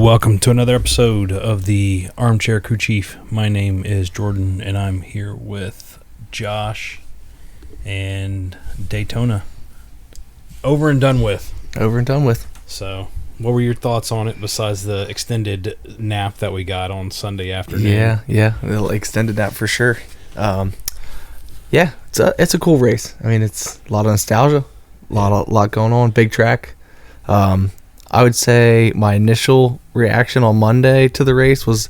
Welcome to another episode of the Armchair Crew Chief. My name is Jordan, and I'm here with Josh and Daytona. Over and done with. Over and done with. So, what were your thoughts on it besides the extended nap that we got on Sunday afternoon? Yeah, the extended nap for sure. It's a cool race. I mean, it's a lot of nostalgia, a lot going on, big track. I would say my initial reaction on Monday to the race was,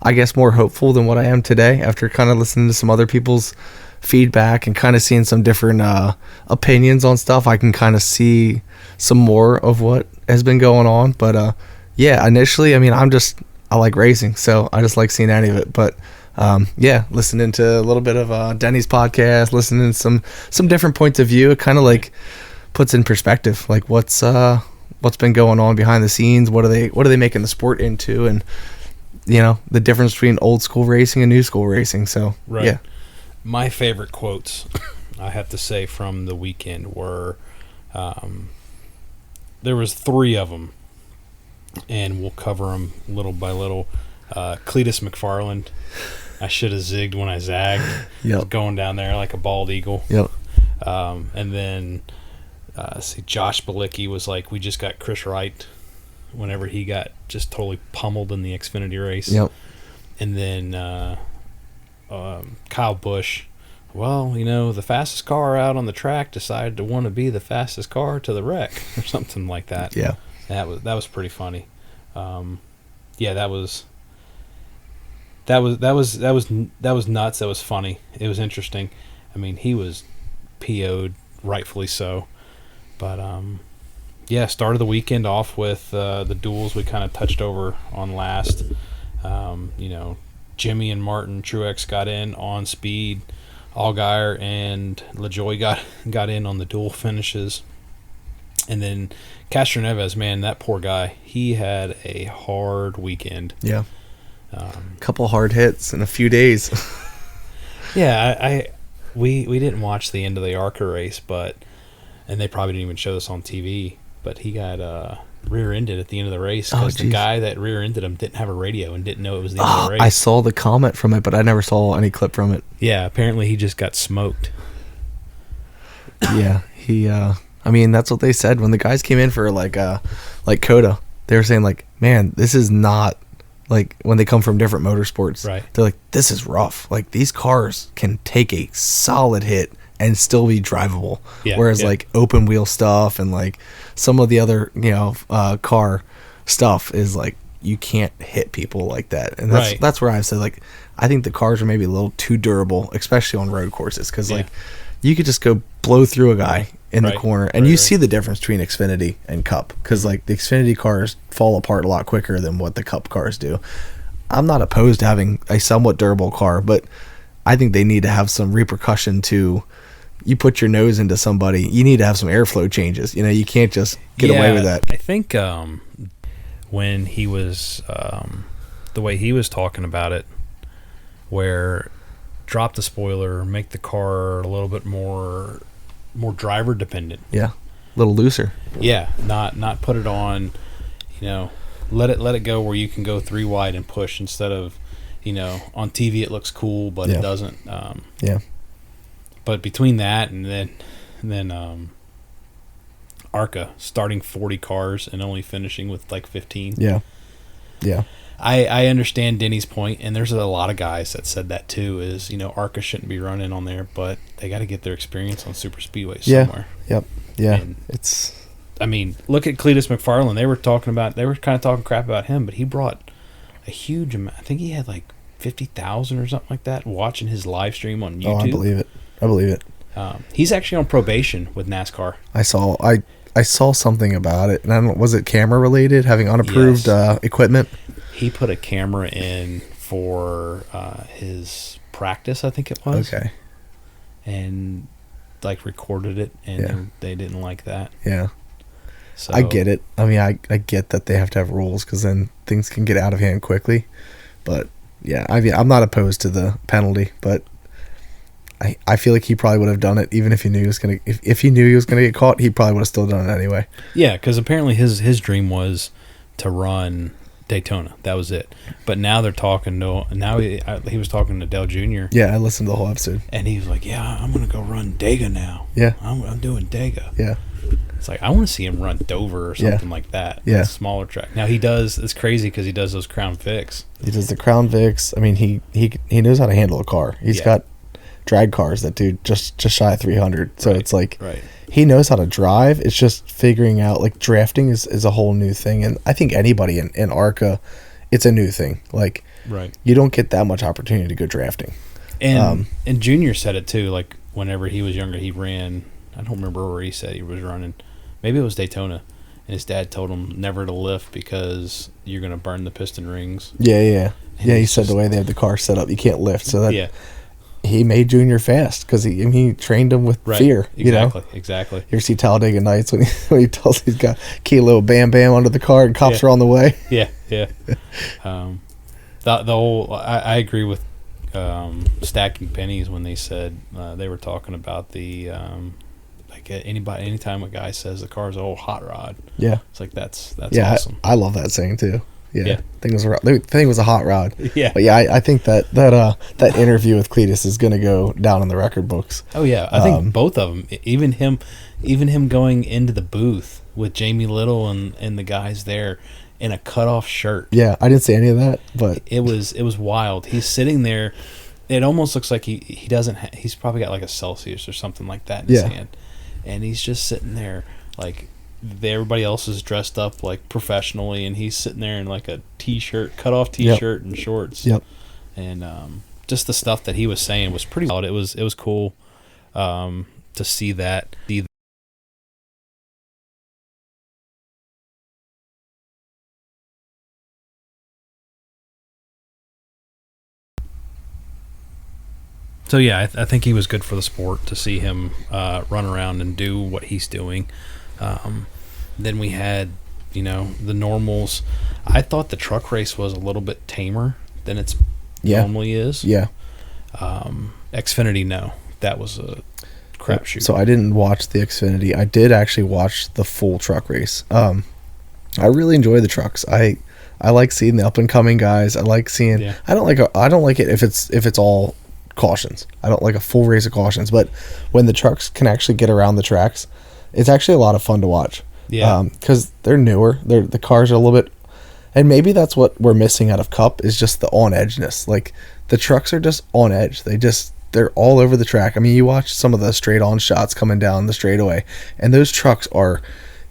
I guess, more hopeful than what I am today after kind of listening to some other people's feedback and kind of seeing some different opinions on stuff. I can kind of see some more of what has been going on. But initially, I mean, I like racing, so I just like seeing any of it. But listening to a little bit of Denny's podcast, listening to some different points of view, it kind of like puts in perspective, like what's been going on behind the scenes, what are they making the sport into, and the difference between old school racing and new school racing. So right. Yeah, my favorite quotes I have to say from the weekend were there was 3 of them, and we'll cover them little by little. Cletus McFarland, I should have zigged when I zagged. Yep. Going down there like a bald eagle. Yep. And then Josh Bilicki was like, we just got Chris Wright whenever he got just totally pummeled in the Xfinity race. Yep. And then Kyle Busch, well, the fastest car out on the track decided to want to be the fastest car to the wreck or something like that. Yeah. That was pretty funny. That was nuts. That was funny. It was interesting. I mean, he was PO'd, rightfully so. But, started the weekend off with the duels we kind of touched over on last. Jimmy and Martin Truex got in on speed. Allgaier and LaJoie got in on the dual finishes. And then Castro Neves, man, that poor guy, he had a hard weekend. Yeah. Couple hard hits in a few days. Yeah, we didn't watch the end of the ARCA race, and they probably didn't even show this on TV, but he got rear-ended at the end of the race because the guy that rear-ended him didn't have a radio and didn't know it was the end of the race. I saw the comment from it, but I never saw any clip from it. Yeah, apparently he just got smoked. Yeah, he. I mean, that's what they said when the guys came in for like Coda. They were saying like, man, this is not like when they come from different motorsports. Right. They're like, this is rough. Like these cars can take a solid hit and still be drivable. Yeah, whereas like open wheel stuff and like some of the other car stuff is like you can't hit people like that. And that's where I've said like I think the cars are maybe a little too durable, especially on road courses, because like you could just go blow through a guy in the corner, and you see the difference between Xfinity and Cup, because like the Xfinity cars fall apart a lot quicker than what the Cup cars do. I'm not opposed to having a somewhat durable car, but I think they need to have some repercussion to. You put your nose into somebody, you need to have some airflow changes. You can't just get away with that. I think when he was the way he was talking about it, where drop the spoiler, make the car a little bit more driver dependent. Yeah, a little looser. Yeah, not put it on. Let it go where you can go 3 wide and push instead of, on TV it looks cool, but it doesn't. But between that and then ARCA starting 40 cars and only finishing with like 15. Yeah. I understand Denny's point, and there's a lot of guys that said that too. Is ARCA shouldn't be running on there, but they got to get their experience on super speedways somewhere. Yep. Yeah. And look at Cletus McFarland. They were kind of talking crap about him, but he brought a huge amount. I think he had like 50,000 or something like that watching his live stream on YouTube. Oh, I believe it. He's actually on probation with NASCAR. I saw something about it, and was it camera related, having unapproved equipment? He put a camera in for his practice, I think it was. Okay. And like recorded it, and they didn't like that. Yeah. So I get it. I mean, I get that they have to have rules, because then things can get out of hand quickly. But yeah, I mean, I'm not opposed to the penalty, but I feel like he probably would have done it even if he knew he was gonna. If he knew he was gonna get caught, he probably would have still done it anyway. Yeah, because apparently his dream was to run Daytona. That was it. But now they're talking to. Now he was talking to Dale Jr. Yeah, I listened to the whole episode. And he was like, "Yeah, I'm gonna go run Dega now. Yeah, I'm doing Dega." Yeah. It's like, I want to see him run Dover or something like that. Yeah. A smaller track. Now he does. It's crazy because he does those Crown Vics. He does the Crown Vics. I mean, he knows how to handle a car. He's got drag cars that do just shy of 300. So it's like he knows how to drive. It's just figuring out, like, drafting is a whole new thing. And I think anybody in ARCA, it's a new thing. Like, you don't get that much opportunity to go drafting. And Junior said it too. Like, whenever he was younger, he ran. I don't remember where he said he was running. Maybe it was Daytona, and his dad told him never to lift because you're going to burn the piston rings. Yeah. He said the way they have the car set up, you can't lift. So that he made Junior fast because he trained him with fear. Exactly. You ever see Talladega Nights when he tells he's got Kilo Bam Bam under the car and cops are on the way? Yeah. The whole I agree with stacking pennies when they said they were talking about the. Anytime a guy says the car's a whole hot rod, it's like that's awesome. I love that saying too. The thing was a hot rod. Yeah, but I think that interview with Cletus is going to go down in the record books. Oh yeah, I think both of them. Even him going into the booth with Jamie Little and the guys there in a cutoff shirt. Yeah, I didn't see any of that, but it was wild. He's sitting there. It almost looks like he doesn't. He's probably got like a Celsius or something like that in his hand. And he's just sitting there, like, everybody else is dressed up, like, professionally, and he's sitting there in, like, a T-shirt, cut-off T-shirt and shorts. And just the stuff that he was saying was pretty wild. It was cool to see that. So, yeah, I think he was good for the sport to see him run around and do what he's doing. Then we had, the normals. I thought the truck race was a little bit tamer than it normally is. Yeah. Xfinity, no. That was a crapshoot. So I didn't watch the Xfinity. I did actually watch the full truck race. I really enjoy the trucks. I like seeing the up-and-coming guys. I like seeing... Yeah. I don't like it if it's all... cautions. I don't like a full race of cautions, but when the trucks can actually get around the tracks, it's actually a lot of fun to watch. Yeah. Because they're newer. The cars are a little bit, and maybe that's what we're missing out of Cup is just the on edgeness. Like the trucks are just on edge. They're all over the track. I mean, you watch some of the straight on shots coming down the straightaway, and those trucks are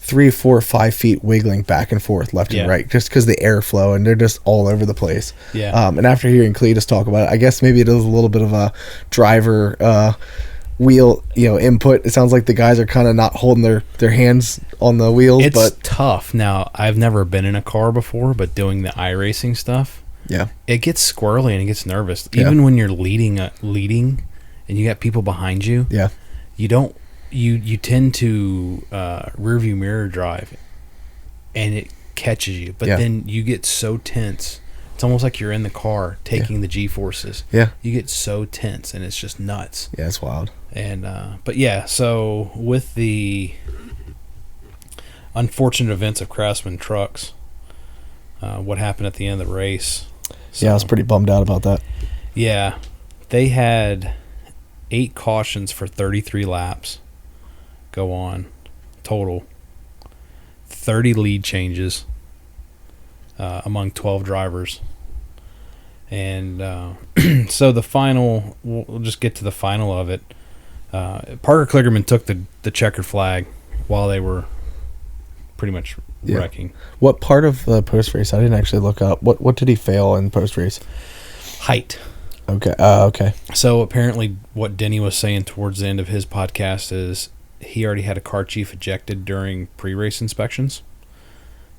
3, 4, 5 feet wiggling back and forth left and right just because the airflow, and they're just all over the place. And after hearing Cletus talk about it, I guess maybe it is a little bit of a driver wheel input. It sounds like the guys are kind of not holding their hands on the wheels. It's tough. Now, I've never been in a car before, but doing the iRacing stuff, it gets squirrely and it gets nervous. Even when you're leading and you got people behind you, you don't. You tend to rear view mirror drive, and it catches you. But then you get so tense. It's almost like you're in the car taking the G-forces. You get so tense, and it's just nuts. Yeah, it's wild. And but yeah, so with the unfortunate events of Craftsman trucks, what happened at the end of the race? So, I was pretty bummed out about that. Yeah, they had 8 cautions for 33 laps. Go on total 30 lead changes among 12 drivers, and so the final, we'll just get to the final of it. Parker Kligerman took the checkered flag while they were pretty much wrecking. What part of the post race? I didn't actually look up. What did he fail in post race? Height. Okay. Okay. So apparently what Denny was saying towards the end of his podcast is he already had a car chief ejected during pre-race inspections.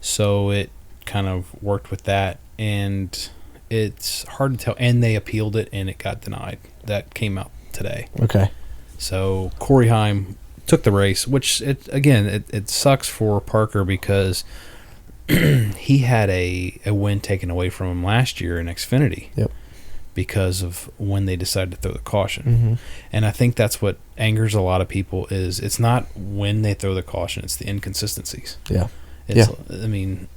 So it kind of worked with that, and it's hard to tell. And they appealed it, and it got denied. That came out today. Okay. So Corey Heim took the race, which it sucks for Parker because he had a win taken away from him last year in Xfinity. Yep. Because of when they decided to throw the caution. Mm-hmm. And I think that's what angers a lot of people is it's not when they throw the caution, it's the inconsistencies. Yeah. I mean,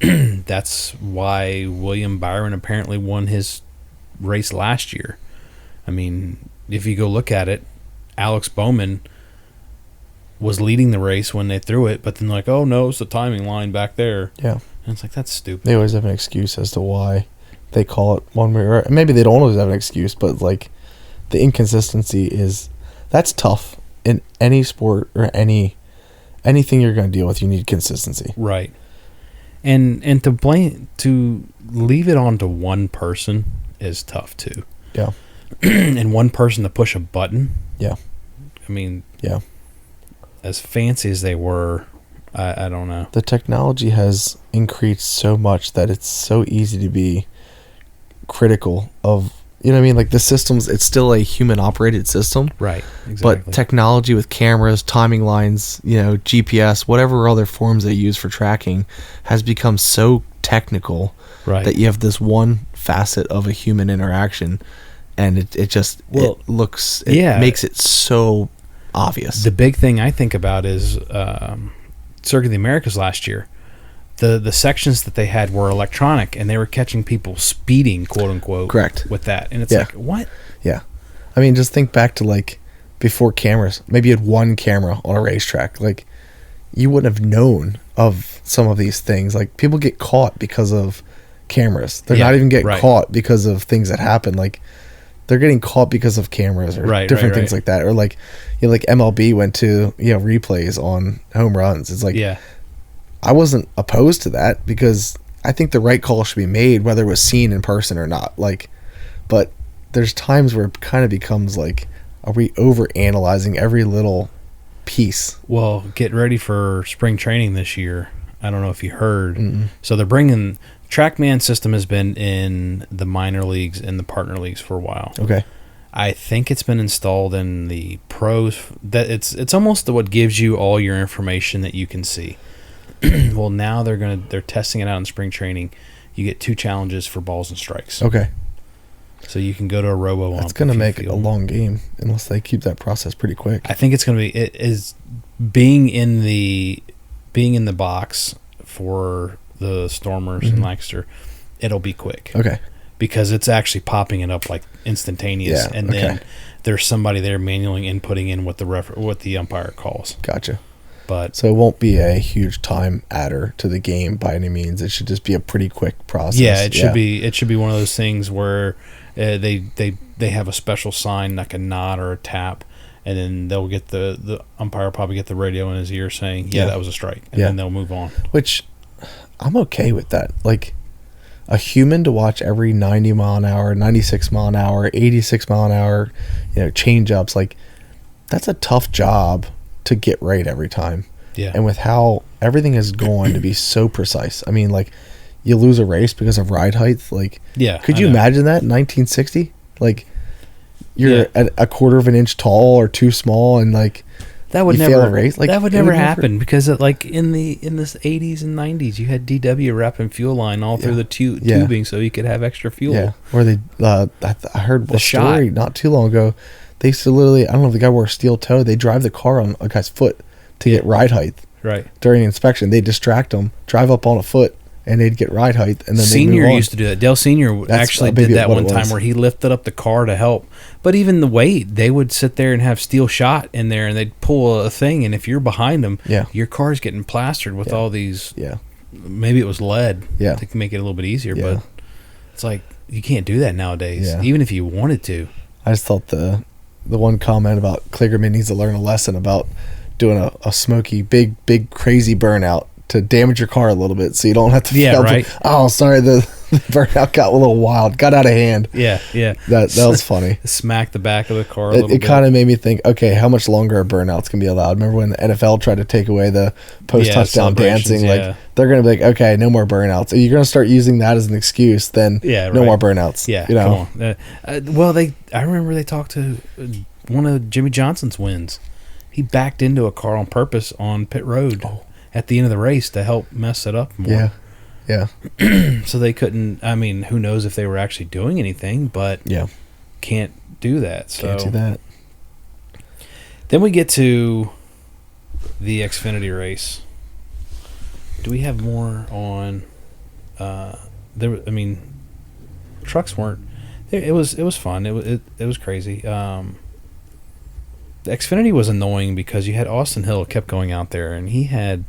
that's why William Byron apparently won his race last year. I mean, if you go look at it, Alex Bowman was leading the race when they threw it, but then like, oh no, it's the timing line back there. Yeah. And it's like, that's stupid. They always have an excuse as to why they call it one way or maybe they don't always have an excuse, but like the inconsistency that's tough in any sport or anything you're going to deal with. You need consistency. Right. And to leave it on to one person is tough too. Yeah. And one person to push a button. Yeah. I mean, yeah. As fancy as they were, I don't know. The technology has increased so much that it's so easy to be critical of, you know what I mean? Like the systems, it's still a human operated system. Right. Exactly. But technology with cameras, timing lines, GPS, whatever other forms they use for tracking has become so technical that you have this one facet of a human interaction, and it makes it so obvious. The big thing I think about is Circuit of the Americas last year. The sections that they had were electronic, and they were catching people speeding, quote unquote. Correct. With that, and it's like, what? Yeah, I mean, just think back to like before cameras. Maybe you had one camera on a racetrack. Like you wouldn't have known of some of these things. Like people get caught because of cameras. They're not even getting caught because of things that happen. Like they're getting caught because of cameras or different things like that. Or like like MLB went to replays on home runs. It's like I wasn't opposed to that because I think the right call should be made whether it was seen in person or not. Like, but there's times where it kind of becomes like, are we over analyzing every little piece? Well, get ready for spring training this year. I don't know if you heard. Mm-mm. So they're bringing TrackMan system has been in the minor leagues and the partner leagues for a while. Okay. I think it's been installed in the pros. That it's almost what gives you all your information that you can see. Well, now they're testing it out in spring training. You get 2 challenges for balls and strikes. Okay. So you can go to a robo. That's going to make it a long game unless they keep that process pretty quick. I think it's going to be being in the box for the Stormers and Lancaster. It'll be quick. Okay. Because it's actually popping it up like instantaneous, and then there's somebody there manually inputting in what the umpire calls. Gotcha. But so it won't be a huge time adder to the game by any means. It should just be a pretty quick process. Yeah, it should be. It should be one of those things where they have a special sign like a nod or a tap, and then they'll get the umpire will probably get the radio in his ear saying, that was a strike, and then they'll move on. Which I'm okay with that. Like a human to watch every 90 mile an hour, 96 mile an hour, 86 mile an hour, change ups, like that's a tough job to get right every time. Yeah. And with how everything is going to be so precise. I mean, like you lose a race because of ride height. Like, could you imagine that in 1960? Like you're at a quarter of an inch tall or too small, and like that would never fail a race. Like that would never happen because like in the 80s and 90s, you had DW wrapping fuel line all through the tubing so you could have extra fuel. Yeah. Where they, I heard a story not too long ago. They used to literally, I don't know if the guy wore a steel toe. They drive the car on a guy's foot to get ride height. Right. During inspection, they distract them, drive up on a foot, and they'd get ride height, and then Senior used to do that. Dale Senior actually did that one time where he lifted up the car to help. But even the weight, they would sit there and have steel shot in there, and they'd pull a thing, and if you're behind them, your car's getting plastered with all these. Yeah. Maybe it was lead. Yeah. To make it a little bit easier, but it's like you can't do that nowadays, even if you wanted to. I just thought the one comment about Kligerman needs to learn a lesson about doing a smoky, big, crazy burnout to damage your car a little bit so you don't have to oh, sorry, the burnout got a little wild, got out of hand. Yeah. That was funny. Smack the back of the car a little bit. It kind of made me think, okay, how much longer are burnouts can be allowed? Remember when the NFL tried to take away the post-touchdown dancing? Like, they're going to be like, okay, no more burnouts. If you're going to start using that as an excuse, then no more burnouts. Yeah, come on. I remember they talked to one of Jimmy Johnson's wins. He backed into a car on purpose on pit road at the end of the race to help mess it up more. Yeah. So they couldn't. I mean, who knows if they were actually doing anything? But can't do that. So. Can't do that. Then we get to the Xfinity race. Do we have more on? Trucks weren't. It was fun. It was crazy. The Xfinity was annoying because you had Austin Hill kept going out there, and he had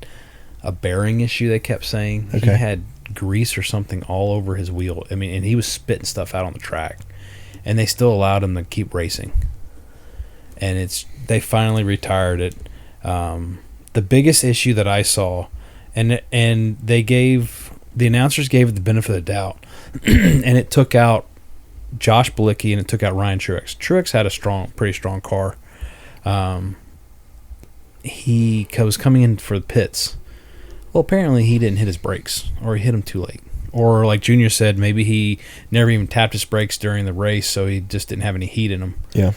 a bearing issue. They kept saying he had grease or something all over his wheel. I mean, and he was spitting stuff out on the track, and they still allowed him to keep racing. And they finally retired it. The biggest issue that I saw, and the announcers gave it the benefit of the doubt, and it took out Josh Bilicki and it took out Ryan Truex. Truex had a pretty strong car. He was coming in for the pits. Well, apparently he didn't hit his brakes, or he hit them too late. Or like Junior said, maybe he never even tapped his brakes during the race, so he just didn't have any heat in them. Yeah.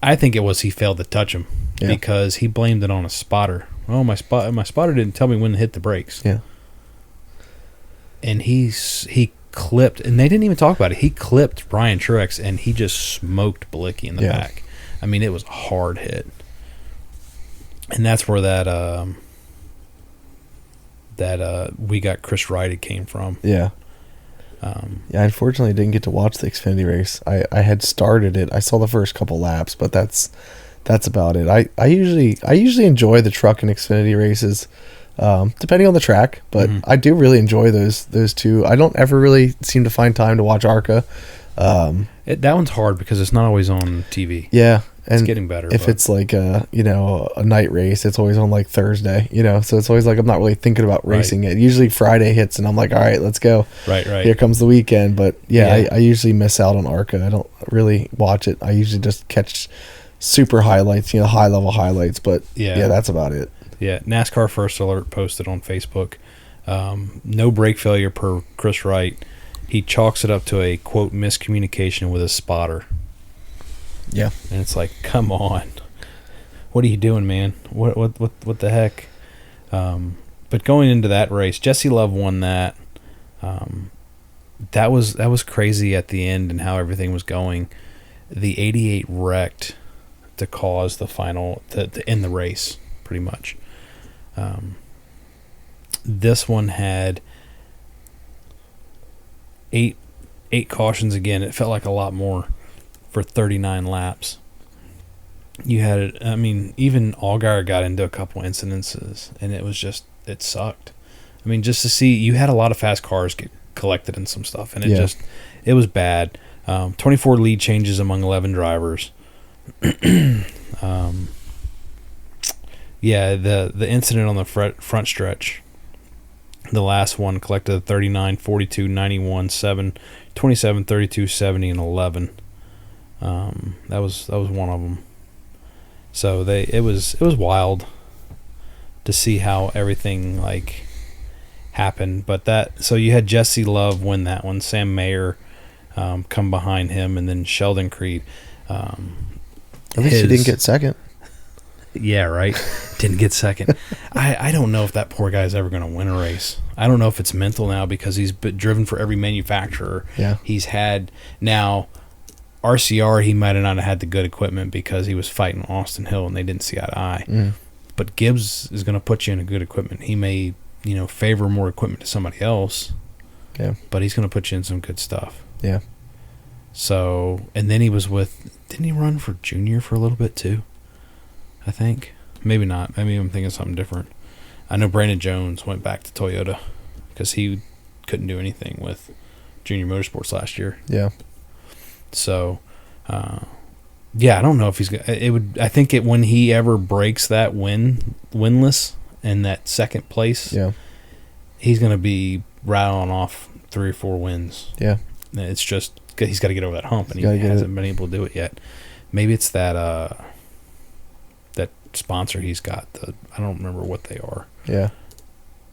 I think it was he failed to touch him because he blamed it on a spotter. Oh, my spotter didn't tell me when to hit the brakes. Yeah. And he clipped, and they didn't even talk about it. He clipped Ryan Truex, and he just smoked Bilicki in the back. I mean, it was a hard hit. And that's where that we got Chris Wright it came from. Yeah. I unfortunately didn't get to watch the Xfinity race. I had started it. I saw the first couple laps, but that's about it. I usually enjoy the truck and Xfinity races, depending on the track. But I do really enjoy those two. I don't ever really seem to find time to watch ARCA. That one's hard because it's not always on TV. Yeah. And it's getting better. If it's like a night race, it's always on like Thursday, so it's always like I'm not really thinking about racing it. Usually Friday hits and I'm like, all right, let's go. Right. Here comes the weekend. But I usually miss out on ARCA. I don't really watch it. I usually just catch super highlights, high level highlights. But that's about it. Yeah. NASCAR First Alert posted on Facebook, no brake failure per Chris Wright. He chalks it up to a quote miscommunication with his spotter. Yeah, and it's like, come on, what are you doing, man? What the heck? But going into that race, Jesse Love won that. That was crazy at the end and how everything was going. The 88 wrecked to cause the final to end the race, pretty much. This one had eight cautions again. It felt like a lot more. For 39 laps. You had it, even Allgaier got into a couple incidences, and it sucked. Just to see, you had a lot of fast cars get collected in some stuff, and it was bad. 24 lead changes among 11 drivers. The incident on the front stretch, the last one collected 39, 42, 91, 7, 27, 32, 70, and 11. That was one of them. So it was wild to see how everything happened. But so you had Jesse Love win that one, Sam Mayer come behind him, and then Sheldon Creed. At least he didn't get second. Yeah, right. Didn't get second. I don't know if that poor guy's ever going to win a race. I don't know if it's mental now because he's been driven for every manufacturer. Yeah. He's had now. RCR, he might have not had the good equipment because he was fighting Austin Hill and they didn't see eye to eye. But Gibbs is going to put you in a good equipment. He may, favor more equipment to somebody else. Yeah. But he's going to put you in some good stuff. Yeah. So, and then he was didn't he run for Junior for a little bit too? I think. Maybe not. Maybe I'm thinking something different. I know Brandon Jones went back to Toyota because he couldn't do anything with Junior Motorsports last year. Yeah. So, I don't know if he's going to. I think when he ever breaks that winless in that second place, he's going to be rattling off 3 or 4 wins. Yeah. It's just he's got to get over that hump, and he hasn't been able to do it yet. Maybe it's that sponsor he's got. I don't remember what they are. Yeah.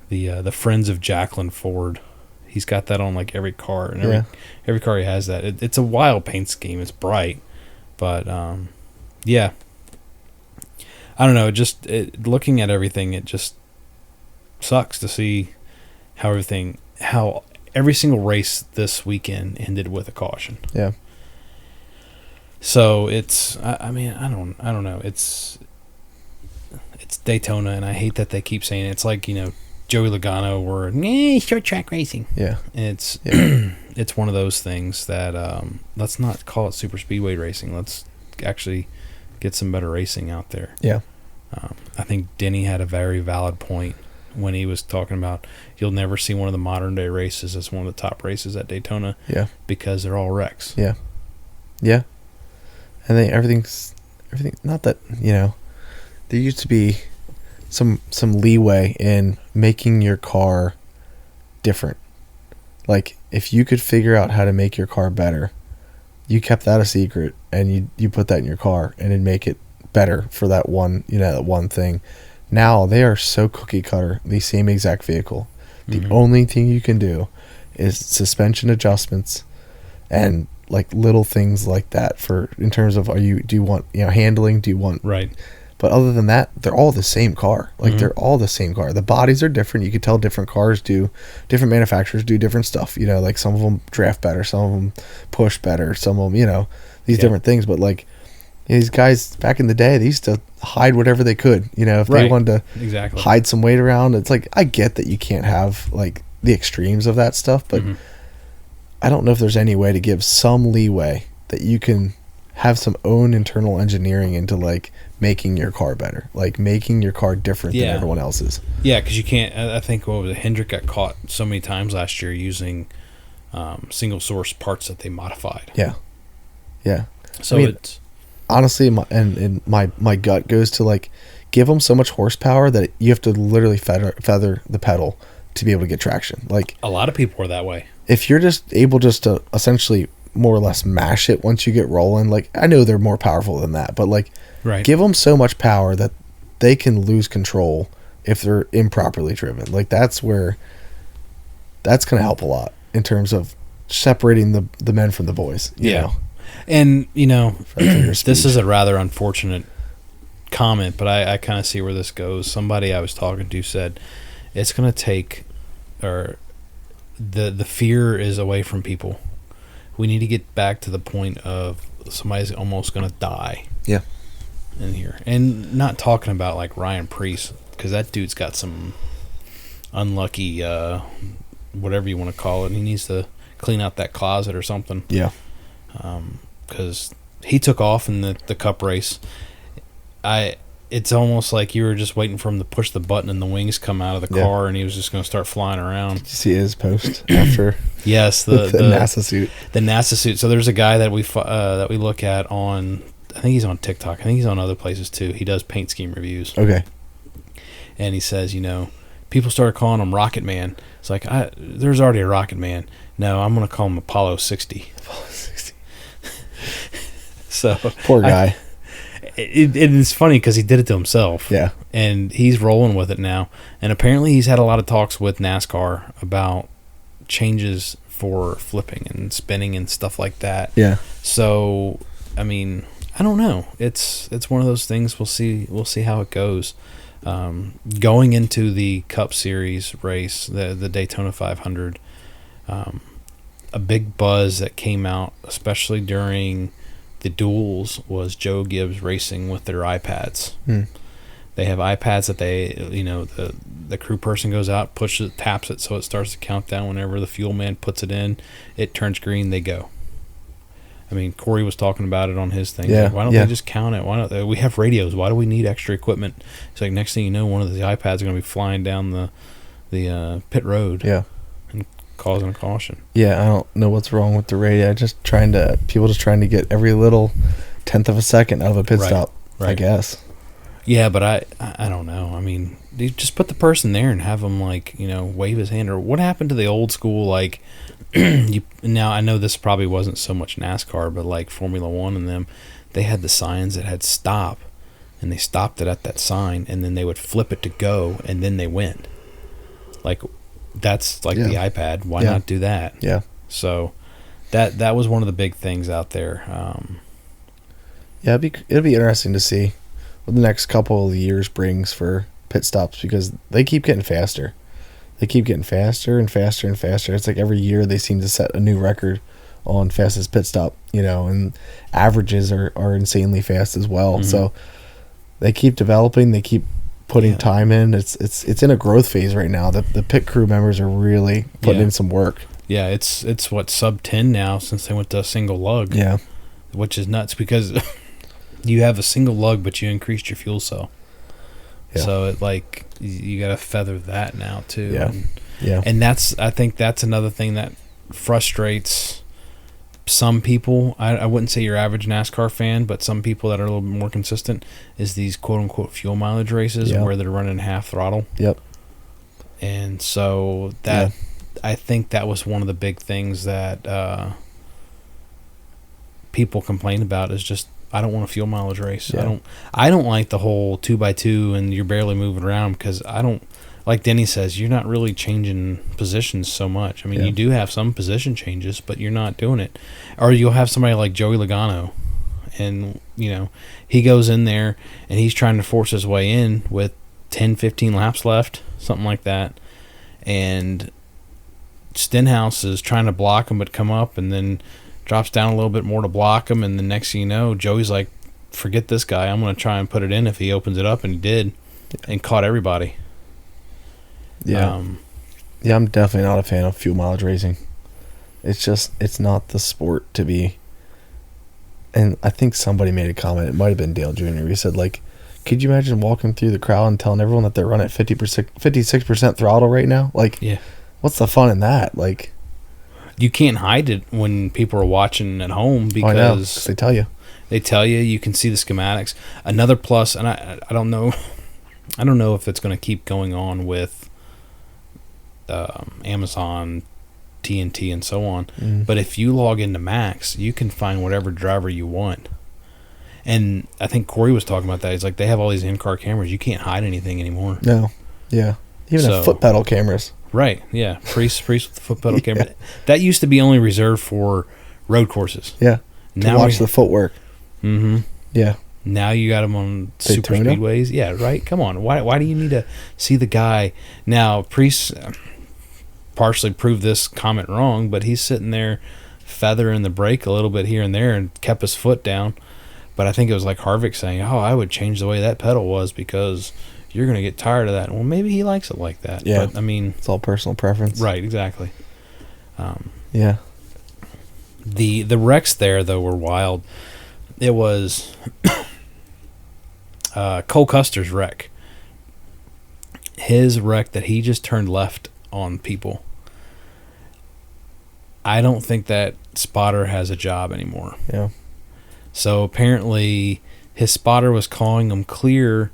The Friends of Jacqueline Ford. He's got that on every car, and every car he has that. It's a wild paint scheme. It's bright, but I don't know. Looking at everything, it just sucks to see how every single race this weekend ended with a caution. Yeah. So it's I don't know. It's it's Daytona, and I hate that they keep saying it. It's like, Joey Logano or short track racing. Yeah. It's it's one of those things that let's not call it super speedway racing. Let's actually get some better racing out there. Yeah. I think Denny had a very valid point when he was talking about you'll never see one of the modern day races as one of the top races at Daytona. Yeah. Because they're all wrecks. Yeah. Yeah. And then everything. Not that there used to be some leeway in making your car different. Like if you could figure out how to make your car better, you kept that a secret and you put that in your car and it'd make it better for that one thing. Now they are so cookie cutter, the same exact vehicle. The only thing you can do is suspension adjustments and like little things like that for in terms of do you want handling, do you want right. But other than that, they're all the same car. Like they're all the same car. The bodies are different. You could tell different different manufacturers do different stuff. Like some of them draft better, some of them push better, some of them, these different things. But like these guys back in the day, they used to hide whatever they could. If they wanted to hide some weight around, it's like I get that you can't have like the extremes of that stuff, but I don't know if there's any way to give some leeway that you can have some own internal engineering into like making your car better, like making your car different than everyone else's. Yeah, because you can't. I think Hendrick got caught so many times last year using single source parts that they modified. Yeah. So it's honestly, my gut goes to like give them so much horsepower that you have to literally feather the pedal to be able to get traction. Like a lot of people are that way. If you're just able to essentially more or less mash it once you get rolling, like I know they're more powerful than that, but like give them so much power that they can lose control if they're improperly driven. Like that's going to help a lot in terms of separating the men from the boys. You know? And this is a rather unfortunate comment, but I kind of see where this goes. Somebody I was talking to said it's going to take, or the fear is away from people. We need to get back to the point of somebody's almost going to die. Yeah. In here. And not talking about like Ryan Preece, because that dude's got some unlucky, whatever you want to call it. He needs to clean out that closet or something. Yeah. Because he took off in the cup race. It's almost like you were just waiting for him to push the button and the wings come out of the car and he was just going to start flying around. Did you see his post after? Yes, the NASA suit. The NASA suit. So there's a guy that we look at on, I think he's on TikTok. I think he's on other places too. He does paint scheme reviews. Okay. And he says, people started calling him Rocket Man. It's like, there's already a Rocket Man. No, I'm going to call him Apollo 60. Apollo 60. So poor guy. It's funny because he did it to himself. Yeah. And he's rolling with it now. And apparently he's had a lot of talks with NASCAR about changes for flipping and spinning and stuff like that. Yeah. So, I mean, I don't know. It's one of those things. We'll see how it goes. Going into the Cup Series race, the Daytona 500, a big buzz that came out, especially during the duels, was Joe Gibbs racing with their iPads. They have iPads that they, the crew person goes out, pushes it, taps it so it starts to count down. Whenever the fuel man puts it in, it turns green, they go. I mean, Corey was talking about it on his thing. Yeah, like, why don't they just count it? Why don't we have radios? Why do we need extra equipment? It's like next thing you know, one of the iPads are going to be flying down the pit road. Yeah. And causing a caution. Yeah, I don't know what's wrong with the radio. People just trying to get every little tenth of a second out of a pit stop. Right. I guess. Yeah, but I don't know. I mean, you just put the person there and have them wave his hand. Or what happened to the old school now I know this probably wasn't so much NASCAR, but like Formula One and them, they had the signs that had stop, and they stopped it at that sign, and then they would flip it to go, and then they went. Like that's like the iPad. Why not do that? Yeah. So that was one of the big things out there. It'd be interesting to see what the next couple of years brings for pit stops, because they keep getting faster. They keep getting faster and faster and faster. It's like every year they seem to set a new record on fastest pit stop, and averages are insanely fast as well. Mm-hmm. So they keep developing, they keep putting time in. It's in a growth phase right now. The pit crew members are really putting in some work. Yeah, it's what, sub 10 now since they went to a single lug. Yeah. Which is nuts because you have a single lug, but you increased your fuel cell. Yeah. So it like you got to feather that now too. Yeah. And I think that's another thing that frustrates some people. I wouldn't say your average NASCAR fan, but some people that are a little bit more consistent is these quote unquote fuel mileage races where they're running half throttle. Yep. And so that I think that was one of the big things that people complain about is just, I don't want a fuel mileage race. Yeah. I don't like the whole 2x2 and you're barely moving around because I don't, like Denny says, you're not really changing positions so much. I mean, you do have some position changes, but you're not doing it. Or you'll have somebody like Joey Logano, and, you know, he goes in there and he's trying to force his way in with 10, 15 laps left, something like that. And Stenhouse is trying to block him but come up and then drops down a little bit more to block him, and the next thing you know, Joey's like, forget this guy, I'm going to try and put it in if he opens it up, and he did, and caught everybody. Yeah. I'm definitely not a fan of fuel mileage racing. It's not the sport to be. And I think somebody made a comment, it might have been Dale Jr., he said, like, could you imagine walking through the crowd and telling everyone that they're running at 56% throttle right now? Like, what's the fun in that? Like, you can't hide it when people are watching at home because I know, 'cause they tell you. They tell you. You can see the schematics. Another plus, and I don't know, I don't know if it's going to keep going on with Amazon, TNT, and so on. But if you log into Max, you can find whatever driver you want. And I think Corey was talking about that. He's like, they have all these in-car cameras. You can't hide anything anymore. No. Yeah. Even have foot pedal cameras. Right, yeah. Priest with the foot pedal camera. That used to be only reserved for road courses. Yeah. To watch the footwork. Mm-hmm. Yeah. Now you got them on super Daytona? speedways. Yeah, right? Come on. Why do you need to see the guy? Now, Priest partially proved this comment wrong, but he's sitting there feathering the brake a little bit here and there and kept his foot down. But I think it was like Harvick saying, I would change the way that pedal was because you're going to get tired of that. Well, maybe he likes it like that. Yeah. But, I mean, it's all personal preference. Right, exactly. Yeah. The wrecks there, though, were wild. It was Cole Custer's wreck. His wreck that he just turned left on people. I don't think that spotter has a job anymore. Yeah. So apparently his spotter was calling him clear.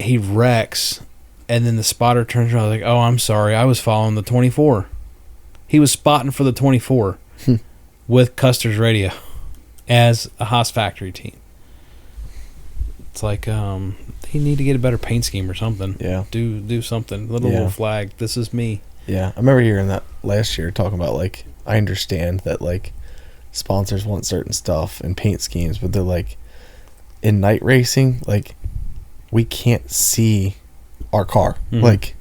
He wrecks, and then the spotter turns around like, oh, I'm sorry, I was following the 24. He was spotting for the 24 with Custer's radio as a Haas factory team. It's like, you need to get a better paint scheme or something. Yeah. Do something. Little flag. This is me. Yeah. I remember hearing that last year talking about, like, I understand that, like, sponsors want certain stuff and paint schemes, but they're like, in night racing, like, we can't see our car. Mm-hmm. Like,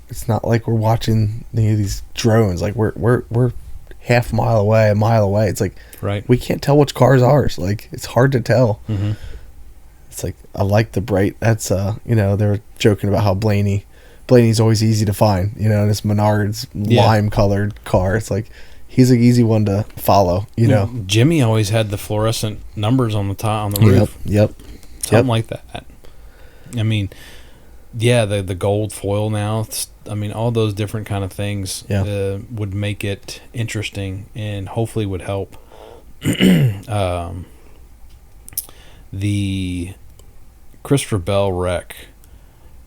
it's not like we're watching these drones. Like, we're half a mile away. It's like, right, we can't tell which car is ours. Like, it's hard to tell. Mm-hmm. It's like, I like the bright. That's they were joking about how Blaney's always easy to find. This Menards lime colored car. It's like, he's an easy one to follow. Jimmy always had the fluorescent numbers on the top on the roof. Yep. Something like that. I mean, the gold foil now. All those different kind of things would make it interesting and hopefully would help. The Christopher Bell wreck,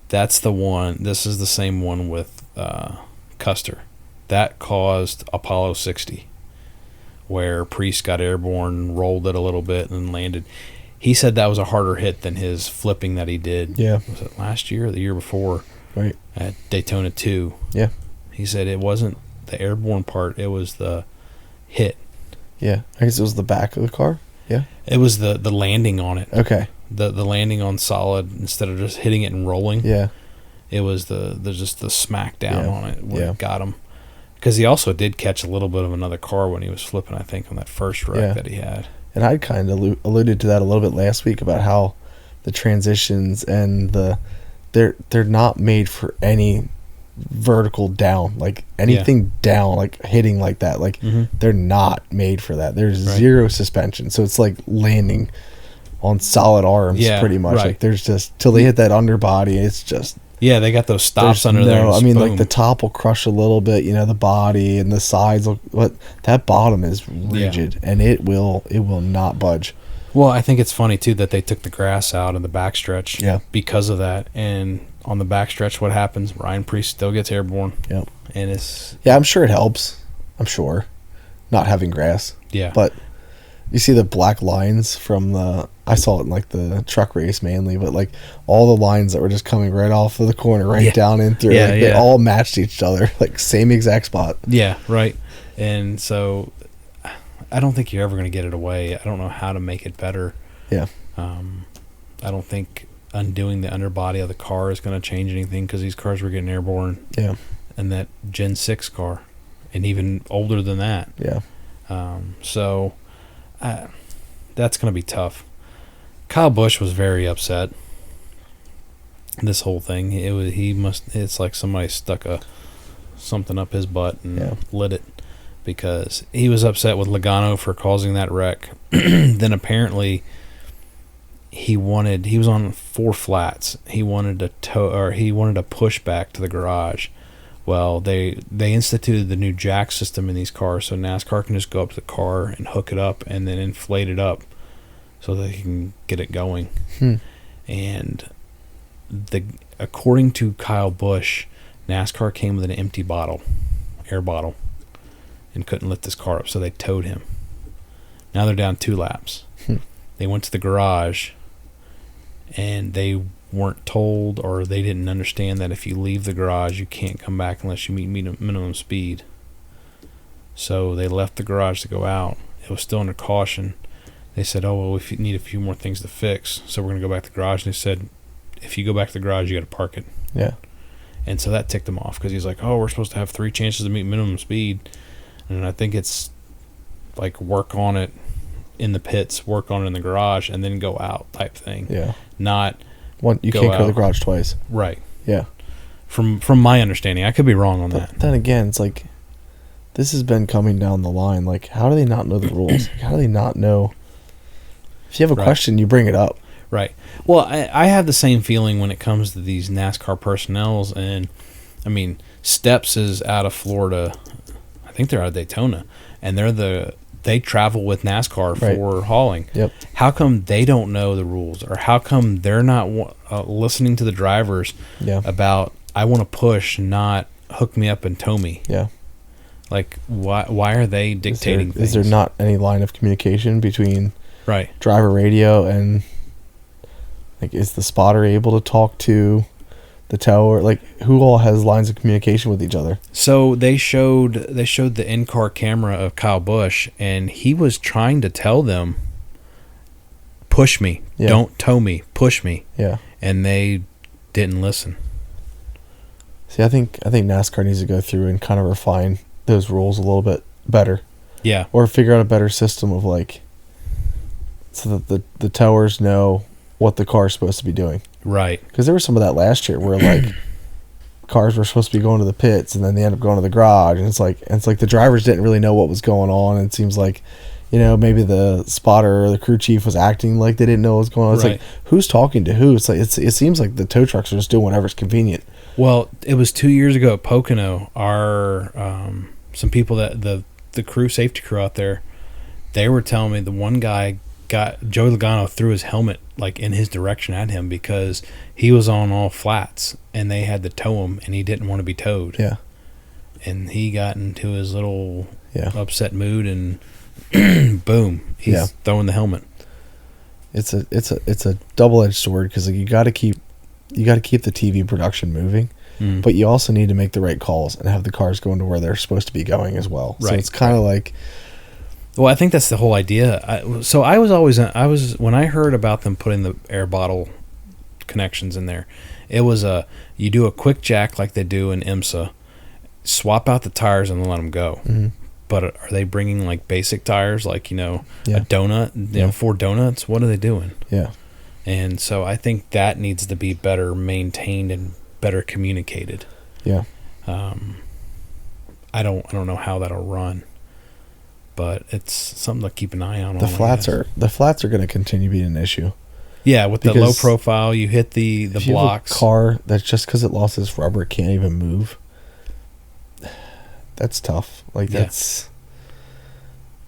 that's the one. This is the same one with Custer. That caused Apollo 60, where Priest got airborne, rolled it a little bit, and landed. He said that was a harder hit than his flipping that he did. Yeah. Was it last year or the year before? Right. At Daytona 2. Yeah. He said it wasn't the airborne part, it was the hit. Yeah. I guess it was the back of the car. Yeah. It was the landing on it. Okay. The landing on solid instead of just hitting it and rolling. Yeah. It was the smack down on it where it got him. Because he also did catch a little bit of another car when he was flipping, I think, on that first wreck that he had. And I kind of alluded to that a little bit last week about how transitions and they're not made for any vertical down, like anything down, like hitting like that, like they're not made for that. There's zero suspension, so it's like landing on solid arms pretty much. Like there's just till they hit that underbody, it's just they got those stops under there. I mean, like the top will crush a little bit, the body and the sides will, but that bottom is rigid and it will not budge. Well, I think it's funny too that they took the grass out in the backstretch because of that. And on the backstretch, what happens? Ryan Preece still gets airborne. Yep. And it's I'm sure it helps. I'm sure not having grass. Yeah. But you see the black lines from I saw it in like the truck race mainly, but like all the lines that were just coming right off of the corner, down in through, they all matched each other, like same exact spot. Yeah, right. And so I don't think you're ever going to get it away. I don't know how to make it better. Yeah. I don't think undoing the underbody of the car is going to change anything because these cars were getting airborne. Yeah. And that Gen 6 car, and even older than that. Yeah. So that's going to be tough. Kyle Busch was very upset. This whole thing, it's like somebody stuck something up his butt and lit it, because he was upset with Logano for causing that wreck. Then apparently he was on 4 flats. He wanted to push back to the garage. Well, they instituted the new jack system in these cars, so NASCAR can just go up to the car and hook it up and then inflate it up so they can get it going. And according to Kyle Busch, NASCAR came with an empty air bottle, and couldn't lift this car up, so they towed him. Now they're down 2 laps. They went to the garage, and they weren't told, or they didn't understand that if you leave the garage, you can't come back unless you meet minimum speed. So they left the garage to go out. It was still under caution. They said, oh, well, if you need a few more things to fix, so we're going to go back to the garage. And they said, if you go back to the garage, you got to park it. Yeah. And so that ticked him off, because he's like, oh, we're supposed to have 3 chances to meet minimum speed. And I think it's like work on it in the pits, work on it in the garage, and then go out type thing. Yeah. Not you can't go to the garage twice. Right. Yeah. From my understanding, I could be wrong on that. Then again, it's like this has been coming down the line. Like, how do they not know the rules? Like, how do they not know? If you have a question, you bring it up. Right. Well, I have the same feeling when it comes to these NASCAR personnels, and I mean, Steps is out of Florida. I think they're out of Daytona, and they travel with NASCAR for hauling. Yep. How come they don't know the rules, or how come they're not listening to the drivers about, I want to push, not hook me up and tow me? Yeah. Like, why are they dictating things? Is there not any line of communication between right driver radio and, like, is the spotter able to talk to the tower? Like, who all has lines of communication with each other? So they showed the in-car camera of Kyle Busch, and he was trying to tell them, push me, don't tow me, push me. Yeah. And they didn't listen. See, I think NASCAR needs to go through and kind of refine those rules a little bit better. Yeah. Or figure out a better system of, like, so that the towers know what the car is supposed to be doing. Right. Because there was some of that last year where, like, cars were supposed to be going to the pits, and then they end up going to the garage, and it's like the drivers didn't really know what was going on, and it seems like, maybe the spotter or the crew chief was acting like they didn't know what was going on. It's like, who's talking to who? It's like it seems like the tow trucks are just doing whatever's convenient. Well, it was 2 years ago at Pocono. Some people that the crew, safety crew out there, they were telling me the one guy Joey Logano threw his helmet like in his direction at him because he was on all flats and they had to tow him, and he didn't want to be towed. Yeah. And he got into his little upset mood, and boom, he's throwing the helmet. It's a double-edged sword, because, like, you got to keep the TV production moving, but you also need to make the right calls and have the cars going to where they're supposed to be going as well. Right. So it's kind of like. Well, I think that's the whole idea. I was when I heard about them putting the air bottle connections in there, it was you do a quick jack like they do in IMSA, swap out the tires and let them go. Mm-hmm. But are they bringing, like, basic tires, like, a donut, 4 donuts? What are they doing? Yeah. And so I think that needs to be better maintained and better communicated. Yeah. I don't know how that'll run, but it's something to keep an eye on. The flats are going to continue being an issue. Yeah, with the low profile, you hit the if blocks. You have a car that's just because it lost its rubber, it can't even move. That's tough. Like that's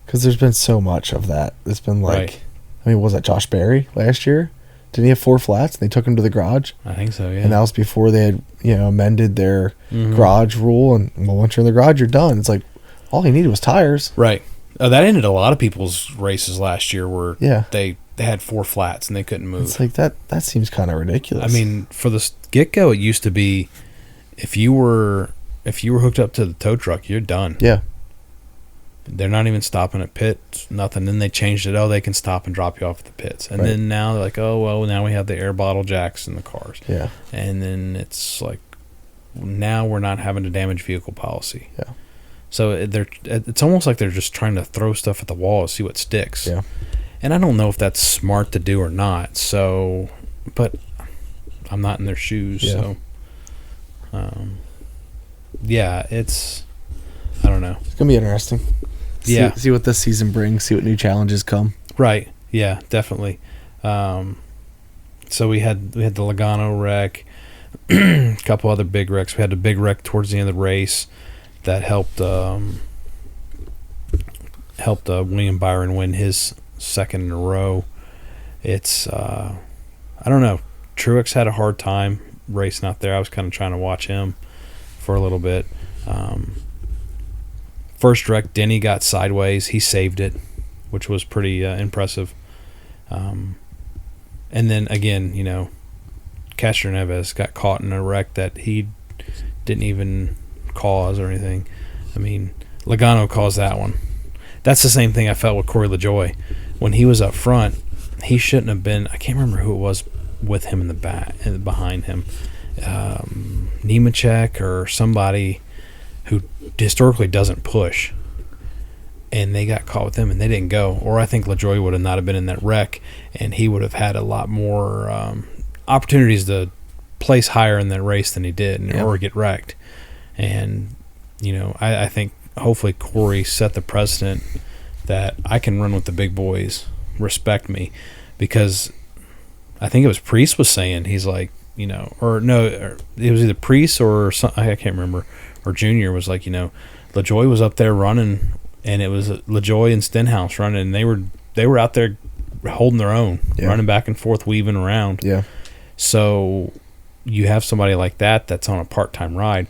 because there's been so much of that. It's been like, right. I mean, was that Josh Berry last year? Didn't he have 4 flats? And they took him to the garage. I think so. Yeah. And that was before they had amended their garage rule. And once you're in the garage, you're done. It's like all he needed was tires. Right. That ended a lot of people's races last year where they had 4 flats and they couldn't move. It's like that seems kind of ridiculous. I mean, for the get-go, it used to be if you were hooked up to the tow truck, you're done. Yeah. They're not even stopping at pits, nothing. Then they changed it. Oh, they can stop and drop you off at the pits. And then now they're like, oh, well, now we have the air bottle jacks in the cars. Yeah. And then it's like, now we're not having a damage vehicle policy. Yeah. So it's almost like they're just trying to throw stuff at the wall to see what sticks. Yeah. And I don't know if that's smart to do or not. So, but I'm not in their shoes. Yeah. So, it's, I don't know. It's going to be interesting. See what this season brings. See what new challenges come. Right. Yeah, definitely. So we had the Logano wreck, a couple other big wrecks. We had a big wreck towards the end of the race that helped William Byron win his second in a row. It's I don't know. Truex had a hard time racing out there. I was kind of trying to watch him for a little bit. First wreck, Denny got sideways. He saved it, which was pretty impressive. And then again, Castro Neves got caught in a wreck that he didn't even cause or anything. I mean, Logano caused that one. That's the same thing I felt with Corey LaJoie. When he was up front, he shouldn't have been. I can't remember who it was with him in the back and behind him. Nemechek or somebody who historically doesn't push, and they got caught with him and they didn't go. Or I think LaJoie would have not have been in that wreck, and he would have had a lot more opportunities to place higher in that race than he did, or get wrecked. And I think hopefully Corey set the precedent that I can run with the big boys, respect me, because I think it was Priest was saying, he's like, it was either Priest or I can't remember, or Junior was like, LaJoie was up there running, and it was LaJoie and Stenhouse running, and they were out there holding their own, running back and forth, weaving around. Yeah. So you have somebody like that that's on a part-time ride.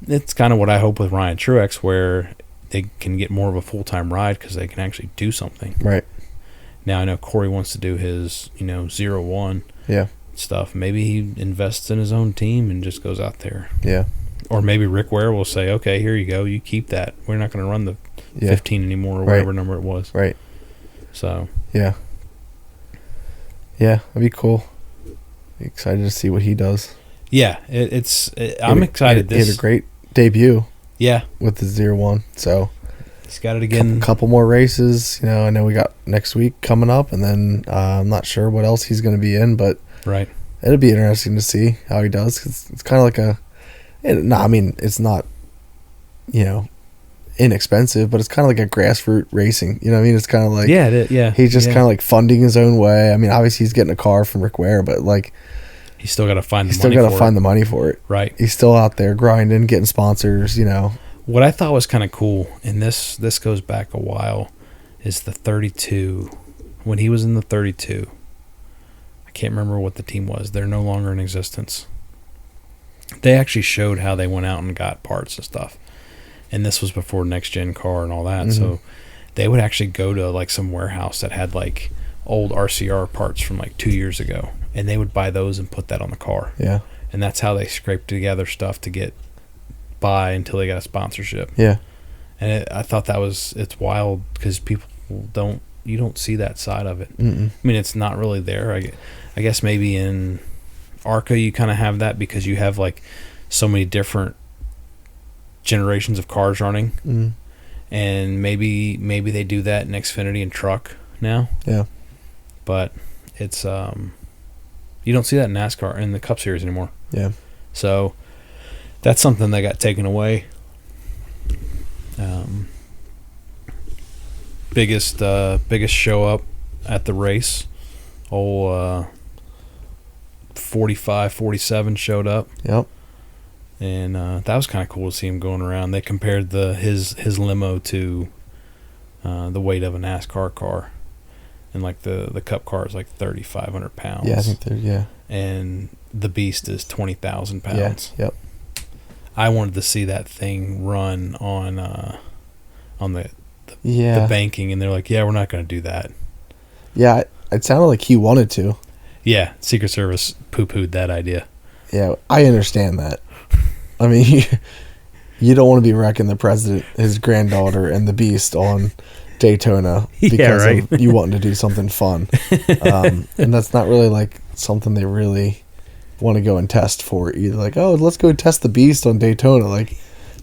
It's kind of what I hope with Ryan Truex, where they can get more of a full-time ride because they can actually do something. Right. Now I know Corey wants to do his, 0-1 stuff. Maybe he invests in his own team and just goes out there. Yeah. Or maybe Rick Ware will say, okay, here you go. You keep that. We're not going to run the 15 anymore or whatever number it was. Right. So. Yeah. Yeah, that'd be cool. Excited to see what he does. Yeah, I'm excited. He had a great debut. Yeah. With the 0-1. So. He's got it again. Couple more races. I know we got next week coming up, and then I'm not sure what else he's going to be in, but right. It'll be interesting to see how he does, because it's kind of like it's not, inexpensive, but it's kind of like a grassroots racing. You know what I mean? It's kind of like he's just kind of like funding his own way. I mean, obviously he's getting a car from Rick Ware, but like he's still got to find the money for it. Right. He's still out there grinding, getting sponsors. What I thought was kind of cool, and this goes back a while, is the 32. When he was in the 32, I can't remember what the team was. They're no longer in existence. They actually showed how they went out and got parts and stuff. And this was before next gen car and all that. Mm-hmm. So they would actually go to like some warehouse that had like old RCR parts from like 2 years ago, and they would buy those and put that on the car. Yeah. And that's how they scraped together stuff to get by until they got a sponsorship. Yeah. And I thought it's wild because people you don't see that side of it. Mm-mm. I mean, it's not really there. I guess maybe in ARCA you kind of have that because you have like so many different generations of cars running. Mm. And maybe they do that in Xfinity and truck now. Yeah. But it's You don't see that in NASCAR in the Cup Series anymore. Yeah. So that's something that got taken away. Biggest show up at the race. 45, 47 showed up. Yep. And that was kind of cool to see him going around. They compared his limo to the weight of a NASCAR car. And like the Cup car is like 3,500 pounds. Yeah, I think yeah. And the Beast is 20,000 pounds. Yeah. Yep. I wanted to see that thing run on the banking, and they're like, "Yeah, we're not going to do that." Yeah, it sounded like he wanted to. Yeah, Secret Service poo-pooed that idea. Yeah, I understand that. I mean, you don't want to be wrecking the president, his granddaughter, and the Beast on Daytona because of you wanting to do something fun. And that's not really like something they really want to go and test for either. Like, oh, let's go test the Beast on Daytona. Like,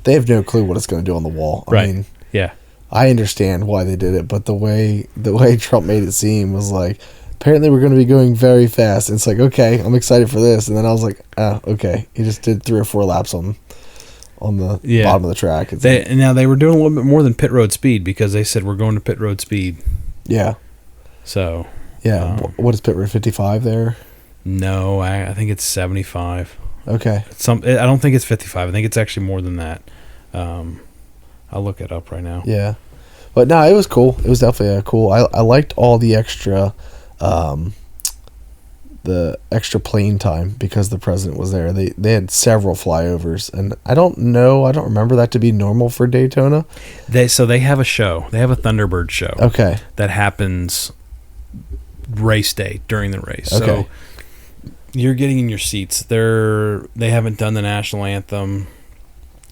they have no clue what it's going to do on the wall. I mean, yeah, I understand why they did it, but the way Trump made it seem was like, apparently we're going to be going very fast. It's like, okay, I'm excited for this. And then I was like, okay. He just did 3 or 4 laps on the bottom of the track. Now they were doing a little bit more than pit road speed because they said we're going to pit road speed. Yeah. So. Yeah. What is pit road, 55 there? No, I think it's 75. Okay. I don't think it's 55. I think it's actually more than that. I'll look it up right now. Yeah. But no, it was cool. It was definitely cool. I liked all the extra plane time because the president was there. They had several flyovers, and I don't remember that to be normal for Daytona. They have a show. They have a Thunderbird show. Okay. That happens race day during the race. Okay. So you're getting in your seats. They haven't done the national anthem,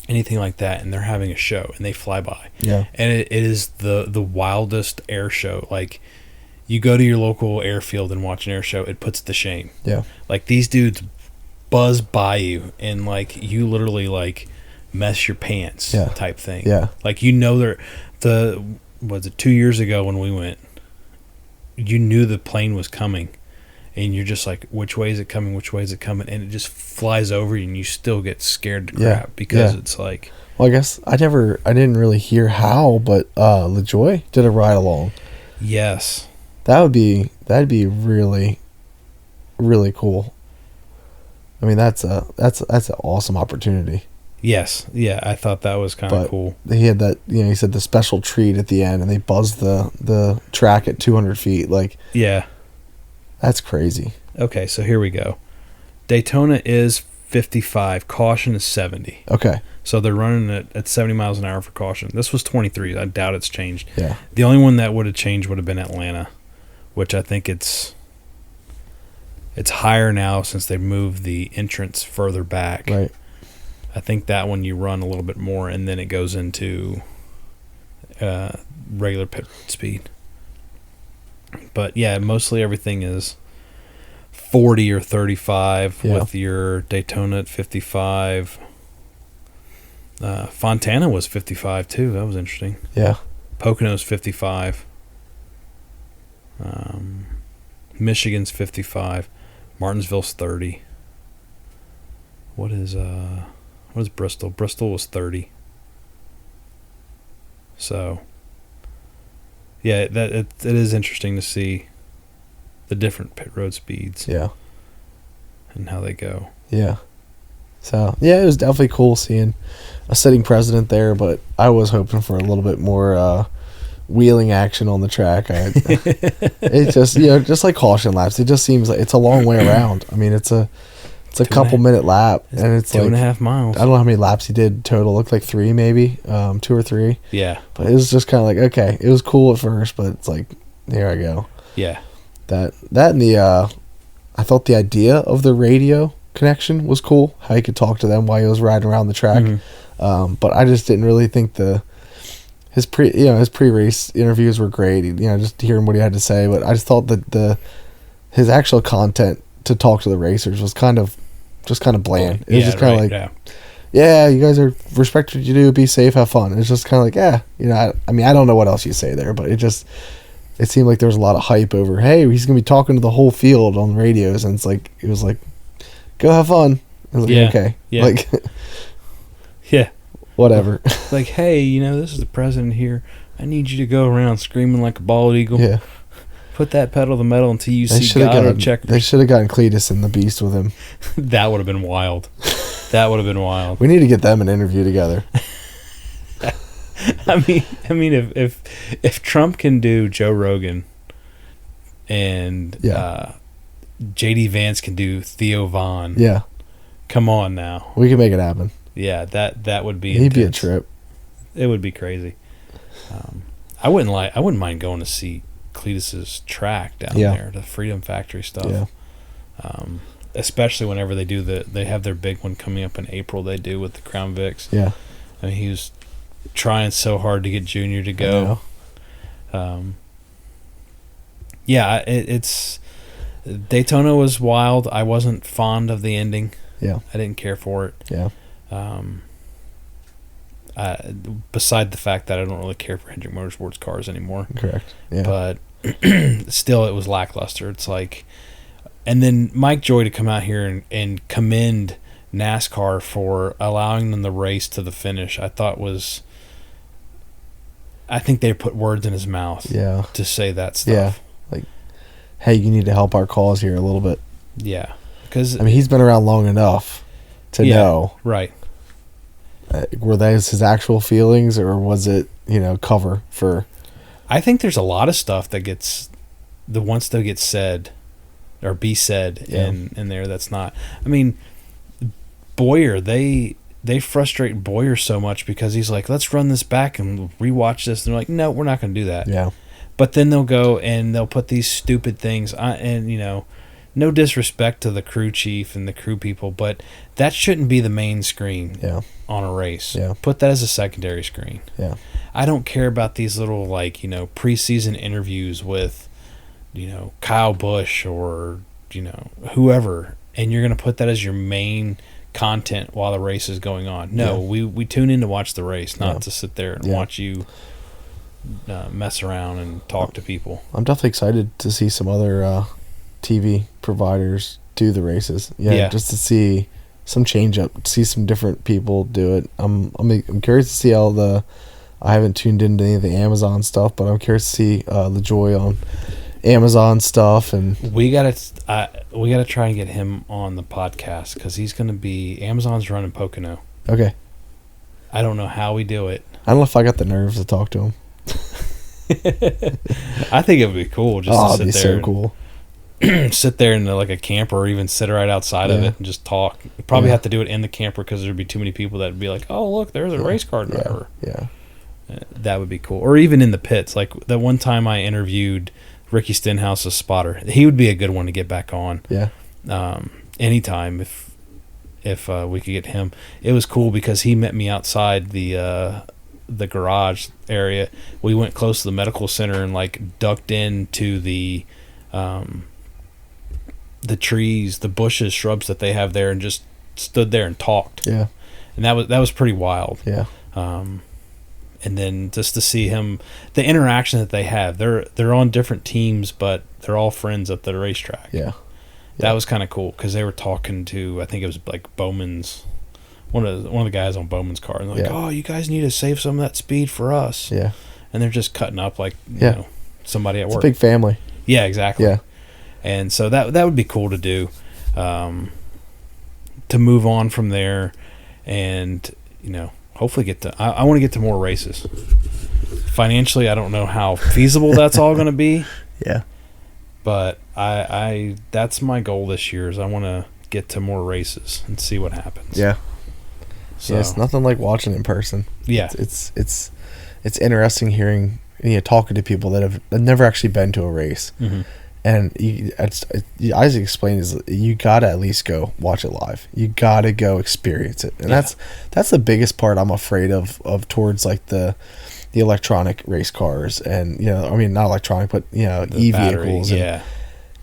anything like that, and they're having a show, and they fly by. Yeah. And it is the wildest air show. Like, you go to your local airfield and watch an air show, it puts to shame. Yeah. Like, these dudes buzz by you, and like you literally like mess your pants type thing. Yeah. Like, was it 2 years ago when we went, you knew the plane was coming, and you're just like, which way is it coming? Which way is it coming? And it just flies over you, and you still get scared to crap because it's like. Well, I guess I didn't really hear how, but LaJoie did a ride along. Yes. That'd be really, really cool. I mean, that's an awesome opportunity. Yes. Yeah, I thought that was kind of cool. He had that, he said the special treat at the end, and they buzzed the track at 200 feet. Like, yeah. That's crazy. Okay, so here we go. Daytona is 55. Caution is 70. Okay. So they're running it at 70 miles an hour for caution. This was 23. I doubt it's changed. Yeah. The only one that would have changed would have been Atlanta, which I think it's higher now since they moved the entrance further back. Right. I think that one you run a little bit more, and then it goes into regular pit road speed. But yeah, mostly everything is 40 or 35 with your Daytona at 55. Fontana was 55 too. That was interesting. Yeah. Pocono's 55. Michigan's 55. Martinsville's 30. What is Bristol? Bristol was 30. So yeah, it is interesting to see the different pit road speeds. Yeah. And how they go. Yeah. So, yeah, it was definitely cool seeing a sitting president there, but I was hoping for a little bit more wheeling action on the track. It just, just like caution laps, it just seems like it's a long way around. I mean, it's a couple minute lap, and it's 2.5 miles. I don't know how many laps he did total. Looked like 3 maybe, 2 or 3. Yeah. But it was just kind of like, okay, it was cool at first, but it's like, here I go. Yeah. That and I thought the idea of the radio connection was cool. How he could talk to them while he was riding around the track. Mm-hmm. But I just didn't really think his pre-race interviews were great. Just hearing what he had to say. But I just thought that his actual content to talk to the racers was kind of bland. It was just kind of like, yeah, you guys are respect what you do, be safe, have fun. It's just kind of like, I mean, I don't know what else you say there, but it just it seemed like there was a lot of hype over, hey, he's gonna be talking to the whole field on the radios, and it was like, go have fun. I was like, okay, like, yeah, whatever. Like, hey, this is the president here. I need you to go around screaming like a bald eagle. Yeah. Put that pedal to the metal until you see God or checkers. They should have gotten Cletus and the Beast with him. That would have been wild. That would have been wild. We need to get them an interview together. I mean, if Trump can do Joe Rogan, and JD Vance can do Theo Vaughn, come on now, we can make it happen. Yeah, that would be. It'd be a trip. It would be crazy. I wouldn't mind going to see Cletus's track down there, the Freedom Factory stuff. Yeah. Especially whenever they have their big one coming up in April. They do with the Crown Vics. Yeah. I mean, he was trying so hard to get Junior to go. It's Daytona was wild. I wasn't fond of the ending. Yeah. I didn't care for it. Yeah. Beside the fact that I don't really care for Hendrick Motorsports cars anymore. Correct. Yeah. But still, it was lackluster. It's like, and then Mike Joy to come out here and commend NASCAR for allowing them the race to the finish, I think they put words in his mouth. To say that stuff. Yeah. Like, hey, you need to help our cause here a little bit. Yeah. Because, I mean, he's been around long enough to know. Right. Were those his actual feelings, or was it, cover for? I think there's a lot of stuff that gets said or be said in there that's not. I mean, Boyer, they frustrate Boyer so much because he's like, let's run this back and rewatch this. And they're like, no, we're not going to do that. Yeah. But then they'll go and they'll put these stupid things on, and no disrespect to the crew chief and the crew people, but that shouldn't be the main screen on a race. Yeah. Put that as a secondary screen. Yeah. I don't care about these little, preseason interviews with, Kyle Busch or, whoever, and you're going to put that as your main content while the race is going on. No, we tune in to watch the race, not to sit there and watch you mess around and talk to people. I'm definitely excited to see some other TV providers do the races. Just to see some change up, see some different people do it. I'm curious to see I haven't tuned into any of the Amazon stuff, but I'm curious to see LaJoie on Amazon stuff, and we gotta try and get him on the podcast because he's gonna be Amazon's running Pocono. Okay. I don't know how we do it. I don't know if I got the nerves to talk to him. I think it would be cool just to sit there. So cool. Sit there in like a camper, or even sit right outside of it and just talk. You'd probably have to do it in the camper because there'd be too many people that'd be like, "Oh, look, there's a race car driver." Yeah. That would be cool. Or even in the pits, like that one time I interviewed Ricky Stenhouse's spotter. He would be a good one to get back on. Yeah. Anytime if we could get him. It was cool because he met me outside the garage area. We went close to the medical center and ducked into the trees, the bushes, shrubs that they have there, and just stood there and talked. Yeah. And that was pretty wild. Yeah. And then just to see him, the interaction that they have, they're on different teams, but they're all friends at the racetrack. Yeah. That was kind of cool because they were talking to, I think it was Bowman's, one of the guys on Bowman's car, and they're like, "Oh, you guys need to save some of that speed for us." Yeah. And they're just cutting up somebody at work. It's a big family. Yeah, exactly. Yeah. And so that would be cool to do, to move on from there, and hopefully get to. I want to get to more races. Financially, I don't know how feasible that's all going to be. Yeah. But I that's my goal this year is I want to get to more races and see what happens. Yeah. So, yeah, it's nothing like watching in person. Yeah. It's interesting hearing, talking to people that have never actually been to a race. Mm-hmm. And Isaac explained is you gotta at least go watch it live. You gotta go experience it, and that's the biggest part I'm afraid of towards the electronic race cars, and not electronic, but e-vehicles. Yeah,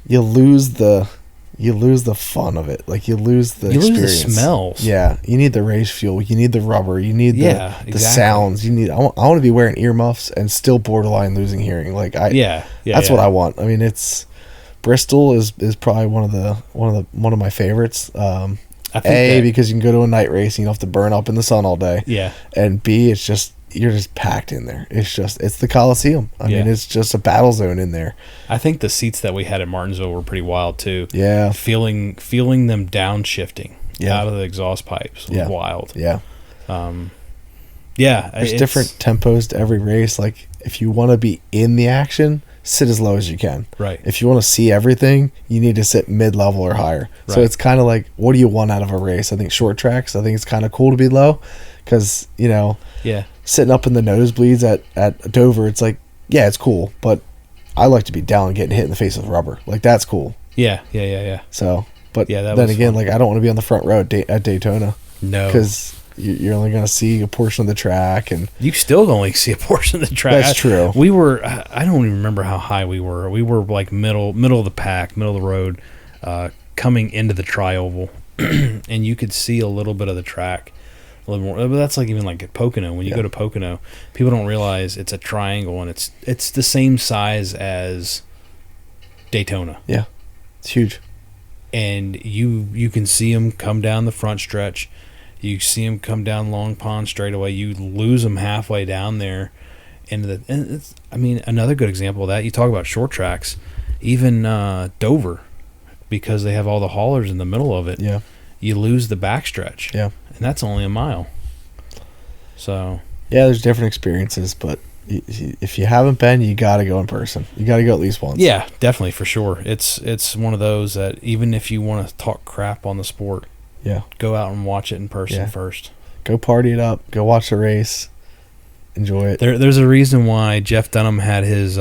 you lose the you lose the fun of it. Like, you lose the experience. Lose the smells. Yeah, you need the race fuel. You need the rubber. You need the sounds. You need. I want to be wearing earmuffs and still borderline losing hearing. Like, that's what I want. I mean, it's Bristol is probably one of my favorites. Because you can go to a night race and you don't have to burn up in the sun all day. Yeah. And B, it's just, you're just packed in there. It's the Coliseum. I mean, it's just a battle zone in there. I think the seats that we had at Martinsville were pretty wild too. Yeah. Feeling them downshifting out of the exhaust pipes was wild. Yeah. There's different tempos to every race. Like, if you want to be in the action, sit as low as you can. Right. If you want to see everything, you need to sit mid-level or higher. Right. So it's kind of like, what do you want out of a race? I think short tracks, I think it's kind of cool to be low because, sitting up in the nosebleeds at Dover, it's like, yeah, it's cool, but I like to be down and getting hit in the face with rubber. Like, that's cool. Yeah. So, but then again, fun. like, I don't want to be on the front row at Daytona. No. Because you're only going to see a portion of the track, and you still only see a portion of the track. That's true. We were, I don't even remember how high we were. We were like middle of the pack, middle of the road, coming into the tri-oval, and you could see a little bit of the track, a little more. But that's like even like at Pocono. When you go to Pocono, people don't realize it's a triangle, and it's the same size as Daytona. Yeah, it's huge. And you can see them come down the front stretch. You see them come down Long Pond straightaway. You lose them halfway down there. And it's, I mean, another good example of that, you talk about short tracks, even Dover, because they have all the haulers in the middle of it. Yeah. You lose the backstretch. Yeah. And that's only a mile. So. Yeah, there's different experiences, but if you haven't been, you got to go in person. You got to go at least once. Yeah, definitely, for sure. It's one of those that even if you want to talk crap on the sport, go out and watch it in person first. Go party it up. Go watch the race. Enjoy it. There's a reason why Jeff Dunham had his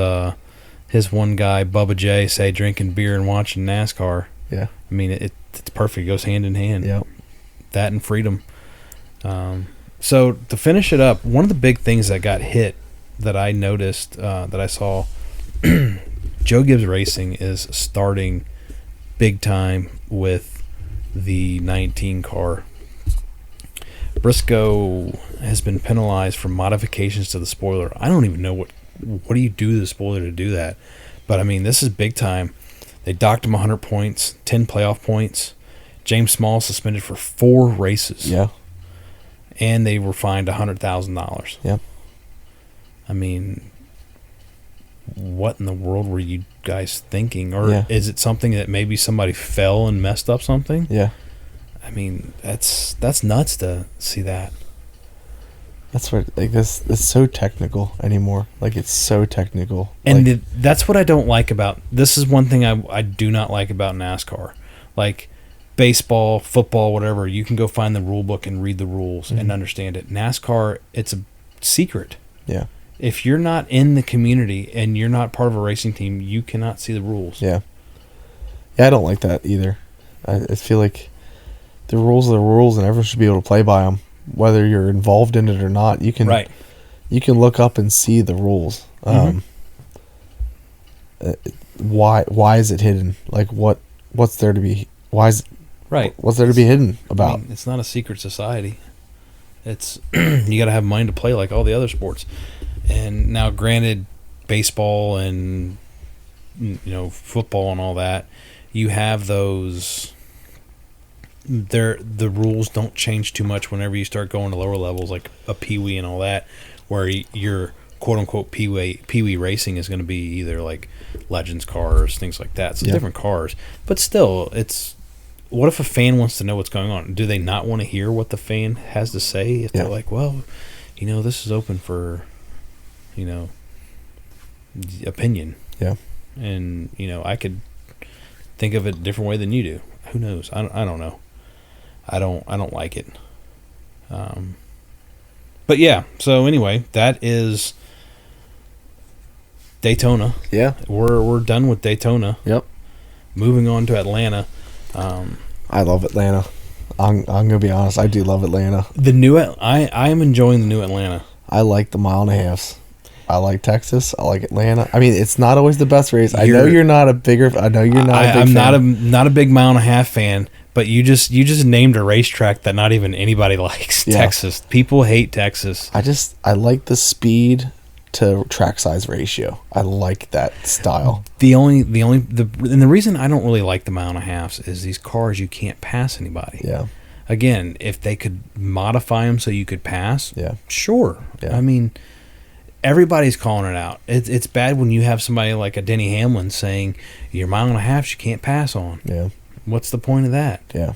one guy, Bubba J, say drinking beer and watching NASCAR. Yeah. I mean, it's perfect. It goes hand in hand. Yep. That and freedom. So to finish it up, one of the big things that got hit that I noticed, that I saw, Joe Gibbs Racing is starting big time with the 19 car. Briscoe has been penalized for modifications to the spoiler. I don't even know what do you do to the spoiler to do that. But I mean, this is big time. They docked him 100 points, 10 playoff points. James Small suspended for 4 races. Yeah. And they were fined $100,000. Yep. I mean, what in the world were you guys thinking? Or is it something that maybe somebody fell and messed up something? Yeah. I mean, that's nuts to see that. That's what, like, this. It's so technical anymore. Like, it's so technical. And that's what I don't like about. This is one thing I do not like about NASCAR. Like, baseball, football, whatever. You can go find the rule book and read the rules and understand it. NASCAR, it's a secret. Yeah. If you're not in the community and you're not part of a racing team, you cannot see the rules. Yeah. Yeah, I don't like that either. I feel like the rules are the rules, and everyone should be able to play by them, whether you're involved in it or not. You can look up and see the rules. Why is it hidden? Like, what's there to be? Why is what's there to be hidden about? I mean, it's not a secret society. It's you got to have money to play like all the other sports. And now, granted, baseball and football and all that, you have those. The rules don't change too much whenever you start going to lower levels, like a peewee and all that, where your quote unquote peewee racing is going to be either like Legends cars, things like that. So different cars, but still, it's. What if a fan wants to know what's going on? Do they not want to hear what the fan has to say? If they're like, well, this is open for, opinion. Yeah. And, I could think of it a different way than you do. Who knows? I don't know. I don't like it. But yeah, so anyway, that is Daytona. Yeah. We're done with Daytona. Yep. Moving on to Atlanta. I love Atlanta. I'm gonna be honest. I do love Atlanta. I am enjoying the new Atlanta. I like the 1.5 miles. I like Texas. I like Atlanta. I mean, it's not always the best race. I know you're not a bigger. I know you're not. A big fan. not a big mile and a half fan. But you just named a racetrack that not even anybody likes. Yeah. Texas. People hate Texas. I like the speed to track size ratio. I like that style. And the reason I don't really like the mile and a halves is these cars, you can't pass anybody. Yeah. Again, if they could modify them so you could pass, yeah, sure. Yeah. I mean, everybody's calling it out. It's bad when you have somebody like a Denny Hamlin saying your mile and a half you can't pass on. Yeah. What's the point of that? Yeah.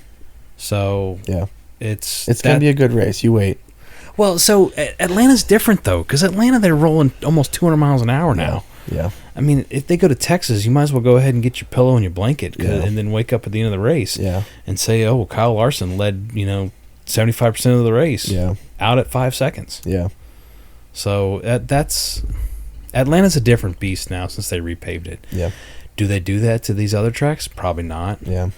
So yeah, it's gonna be a good race. You wait. Well, so Atlanta's different though, because Atlanta they're rolling almost 200 miles an hour now. Yeah. I mean, if they go to Texas, you might as well go ahead and get your pillow and your blanket, and then wake up at the end of the race. Yeah. And say, oh, Kyle Larson led 75% of the race. Yeah. Out at 5 seconds. Yeah. So that's Atlanta's a different beast now since they repaved it. Yeah. Do they do that to these other tracks? Probably not. Yeah.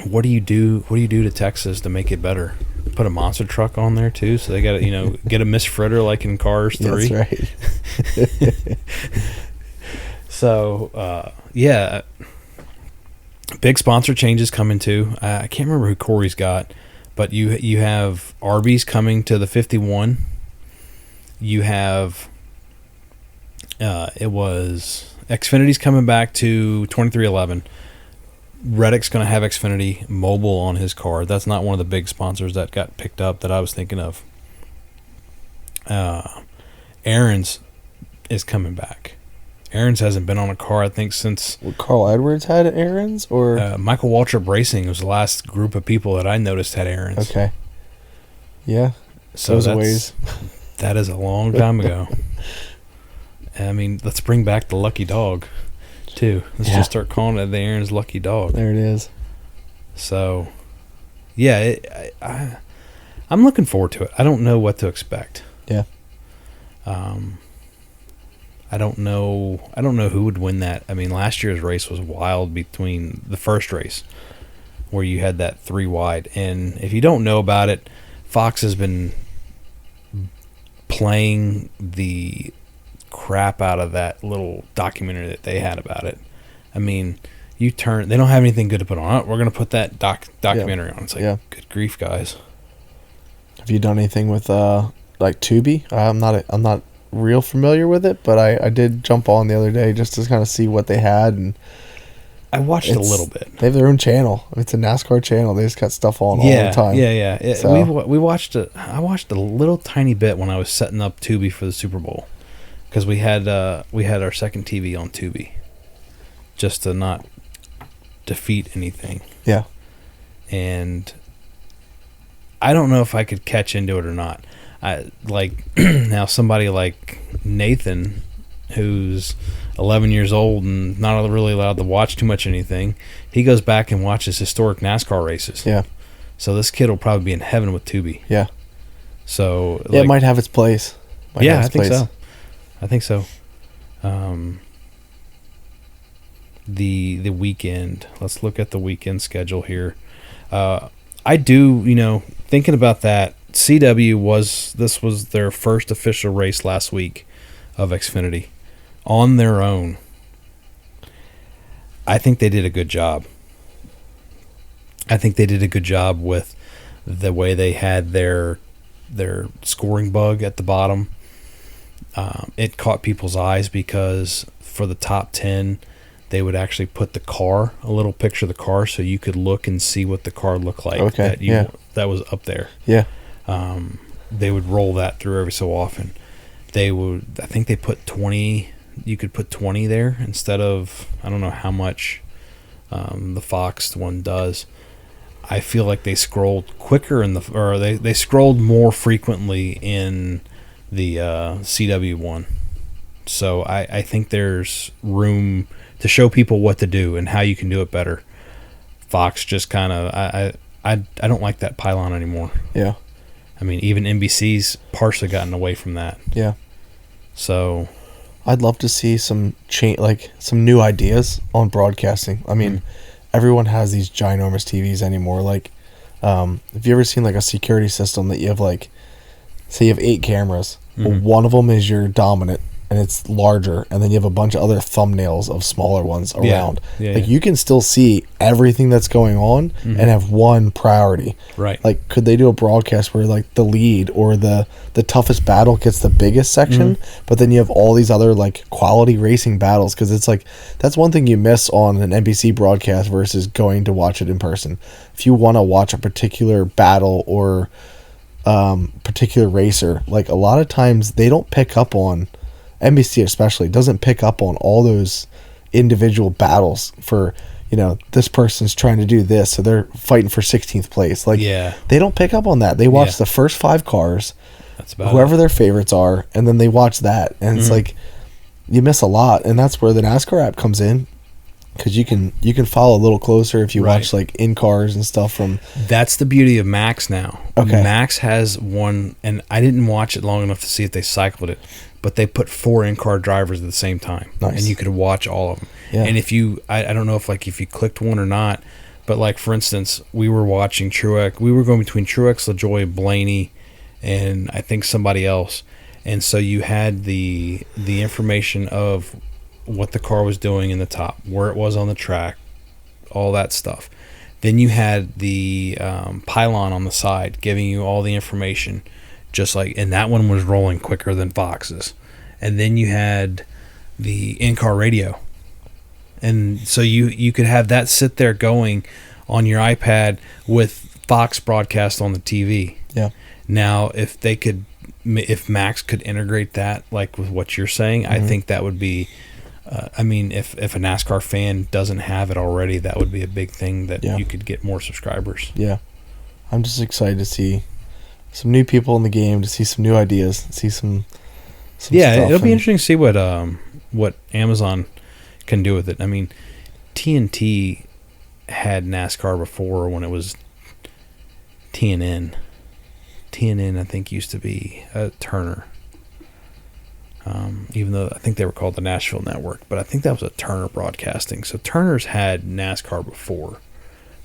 What do you do to Texas to make it better? Put a monster truck on there too, so they got to get a Miss Fritter like in Cars 3. That's right. So big sponsor changes coming too. I can't remember who Corey's got, but you have Arby's coming to the 51. You have it was Xfinity's coming back to 2311. Reddick's going to have Xfinity Mobile on his car. That's not one of the big sponsors that got picked up that I was thinking of. Aaron's is coming back. Aaron's hasn't been on a car, I think, since... Well, Carl Edwards had Aaron's? Or Michael Waltrip Racing was the last group of people that I noticed had Aaron's. Okay. Yeah. So that is a long time ago. I mean, let's bring back the Lucky Dog, too. Let's just start calling it the Aaron's Lucky Dog. There it is. So, yeah, I'm looking forward to it. I don't know what to expect. Yeah. I don't know who would win that. I mean, last year's race was wild between the first race where you had that 3 wide. And if you don't know about it, Fox has been playing the crap out of that little documentary that they had about it. I mean, they don't have anything good to put on. Oh, we're going to put that documentary on. It's like, good grief, guys. Have you done anything with like Tubi? I'm not real familiar with it, but I did jump on the other day just to kind of see what they had, and I watched a little bit. They have their own channel. It's a NASCAR channel. They just got stuff on all the time. Yeah. So. We watched it. I watched a little tiny bit when I was setting up Tubi for the Super Bowl, because we had our second TV on Tubi, just to not defeat anything. Yeah. And I don't know if I could catch into it or not. I like now somebody like Nathan, who's 11 years old and not really allowed to watch too much anything. He goes back and watches historic NASCAR races. Yeah. So this kid will probably be in heaven with Tubi. Yeah. So it might have its place. I think so. The weekend. Let's look at the weekend schedule here. I do, thinking about that. CW was their first official race last week of Xfinity on their own. I think they did a good job. I think they did a good job with the way they had their scoring bug at the bottom. It caught people's eyes because for the top 10, they would actually put a little picture of the car, so you could look and see what the car looked like. Okay. That was up there. Yeah. They would roll that through every so often. I think they put 20. You could put 20 there instead of, I don't know how much the Fox one does. I feel like they scrolled quicker they scrolled more frequently in the CW one. So I think there's room to show people what to do and how you can do it better. Fox just kind of, I don't like that pylon anymore. Yeah. I mean, even NBC's partially gotten away from that. Yeah. So I'd love to see some some new ideas on broadcasting. I mean, everyone has these ginormous TVs anymore. Like, have you ever seen like a security system that you have say you have 8 cameras Well, one of them is your dominant, and it's larger, and then you have a bunch of other thumbnails of smaller ones around. Like you can still see everything that's going on and have one priority. Right. Like, could they do a broadcast where like the lead or the toughest battle gets the biggest section, but then you have all these other like quality racing battles? Because it's like that's one thing you miss on an NBC broadcast versus going to watch it in person. If you want to watch a particular battle or particular racer, like a lot of times they don't pick up on, NBC especially doesn't pick up on all those individual battles for, you know, this person's trying to do this, so they're fighting for 16th place. Like, they don't pick up on that. They watch the first 5 cars, that's about whoever their favorites are, and then they watch that, and it's like you miss a lot. And that's where the NASCAR app comes in, because you can follow a little closer if you watch like in cars and stuff from. That's the beauty of Max now. Okay. Max has one, and I didn't watch it long enough to see if they cycled it, but they put 4 in-car drivers at the same time. Nice. And you could watch all of them. Yeah. And if you, I don't know if you clicked one or not, but like for instance, we were watching Truex. We were going between Truex, LaJoie, Blaney, and I think somebody else. And so you had the information of what the car was doing in the top, where it was on the track, all that stuff. Then you had the pylon on the side giving you all the information, just like, and that one was rolling quicker than Fox's. And then you had the in-car radio, and so you could have that sit there going on your iPad with Fox broadcast on the TV. Yeah. Now, if Max could integrate that, like with what you're saying, I think that would be. I mean, if a NASCAR fan doesn't have it already, that would be a big thing that you could get more subscribers. Yeah. I'm just excited to see some new people in the game, to see some new ideas, see some stuff. It'll be interesting to see what Amazon can do with it. I mean, TNT had NASCAR before when it was TNN. TNN, I think, used to be Turner. Even though I think they were called the Nashville Network, but I think that was a Turner Broadcasting. So Turner's had NASCAR before,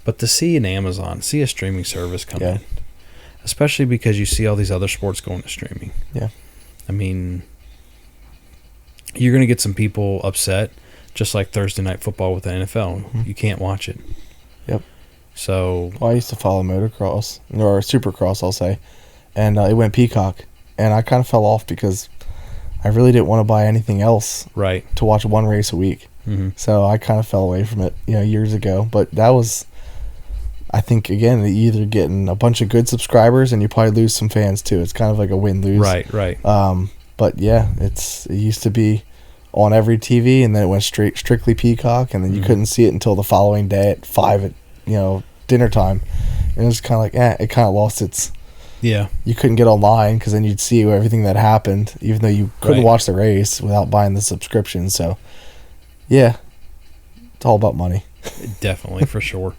but to see a streaming service come in, especially because you see all these other sports going to streaming. Yeah. I mean, you're going to get some people upset, just like Thursday Night Football with the NFL. You can't watch it. Yep. So I used to follow motocross, or supercross, I'll say, and it went Peacock, and I kind of fell off because I really didn't want to buy anything else to watch one race a week. So I kind of fell away from it, years ago. But that was, I think, again, you either getting a bunch of good subscribers and you probably lose some fans too. It's kind of like a win-lose. Right. But yeah, it used to be on every TV, and then it went strictly Peacock, and then you couldn't see it until the following day at 5 at dinner time. And it was kind of like, it kind of lost its. Yeah. You couldn't get online because then you'd see everything that happened, even though you couldn't watch the race without buying the subscription. So, yeah, it's all about money. Definitely, for sure.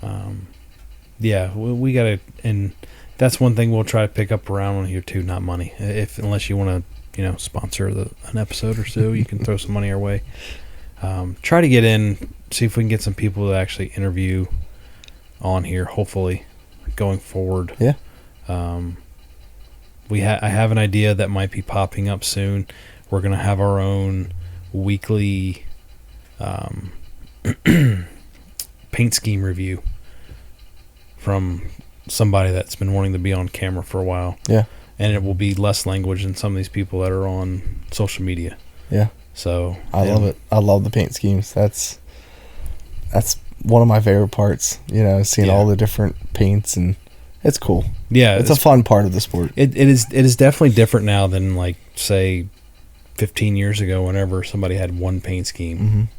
We got to, and that's one thing we'll try to pick up around on here too, not money. Unless you want to, sponsor an episode or so, you can throw some money our way. Try to get in, see if we can get some people to actually interview on here, hopefully, going forward. Yeah. I have an idea that might be popping up soon. We're going to have our own weekly paint scheme review from somebody that's been wanting to be on camera for a while. Yeah. And it will be less language than some of these people that are on social media. Yeah. So I love it. I love the paint schemes. That's one of my favorite parts, seeing all the different paints, and it's cool. Yeah, it's a fun part of the sport. It is definitely different now than, like, say 15 years ago, whenever somebody had one paint scheme.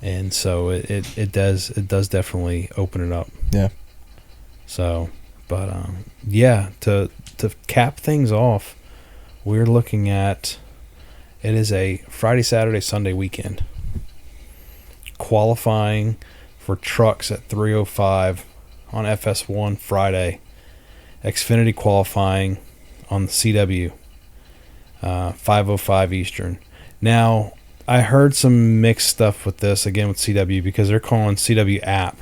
And so it does definitely open it up. Yeah. So, but to cap things off, we're looking at, it is a Friday, Saturday, Sunday weekend. Qualifying for trucks at 3:05 on FS1 Friday. Xfinity qualifying on the CW, 5:05 Eastern. Now, I heard some mixed stuff with this, again with CW, because they're calling CW app.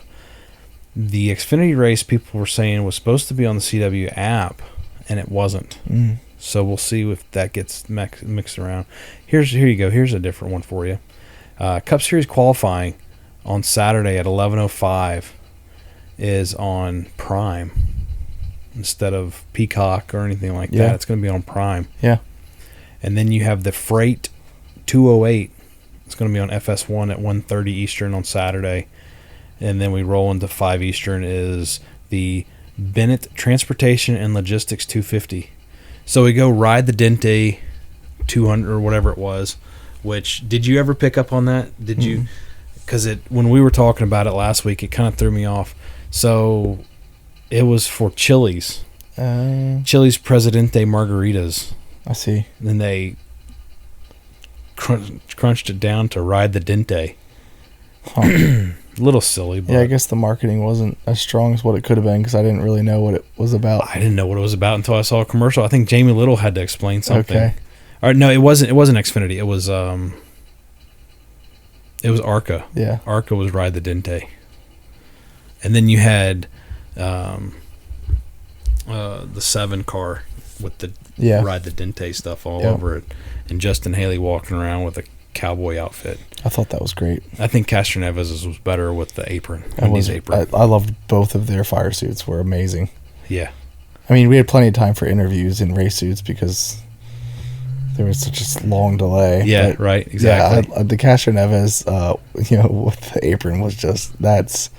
The Xfinity race, people were saying, was supposed to be on the CW app, and it wasn't. So we'll see if that gets mixed around. Here you go. Here's a different one for you. Cup Series qualifying on Saturday at 11:05 is on Prime instead of Peacock or anything like that. It's going to be on Prime. Yeah. And then you have the Freight 208. It's going to be on FS1 at 1:30 Eastern on Saturday. And then we roll into 5 Eastern is the Bennett Transportation and Logistics 250. So we go ride the Dente 200 or whatever it was, which, did you ever pick up on that? Did you? Because when we were talking about it last week, it kind of threw me off. So it was for Chili's. Chili's Presidente margaritas. I see. And then they crunched it down to ride the Dente. Huh. A little silly, but yeah, I guess the marketing wasn't as strong as what it could have been because I didn't really know what it was about. I didn't know what it was about until I saw a commercial. I think Jamie Little had to explain something. Okay. Or no, it wasn't Xfinity. It was Arca. Yeah. Arca was Ride the Dente. And then you had the 7 car with the Ride the Dente stuff all over it, and Justin Haley walking around with a cowboy outfit. I thought that was great. I think Castroneves was better with the apron. Wendy's apron. I loved both of their fire suits. Were amazing. Yeah. I mean, we had plenty of time for interviews in race suits because there was such a long delay. Yeah, right. Exactly. Yeah, the Castroneves, with the apron was just that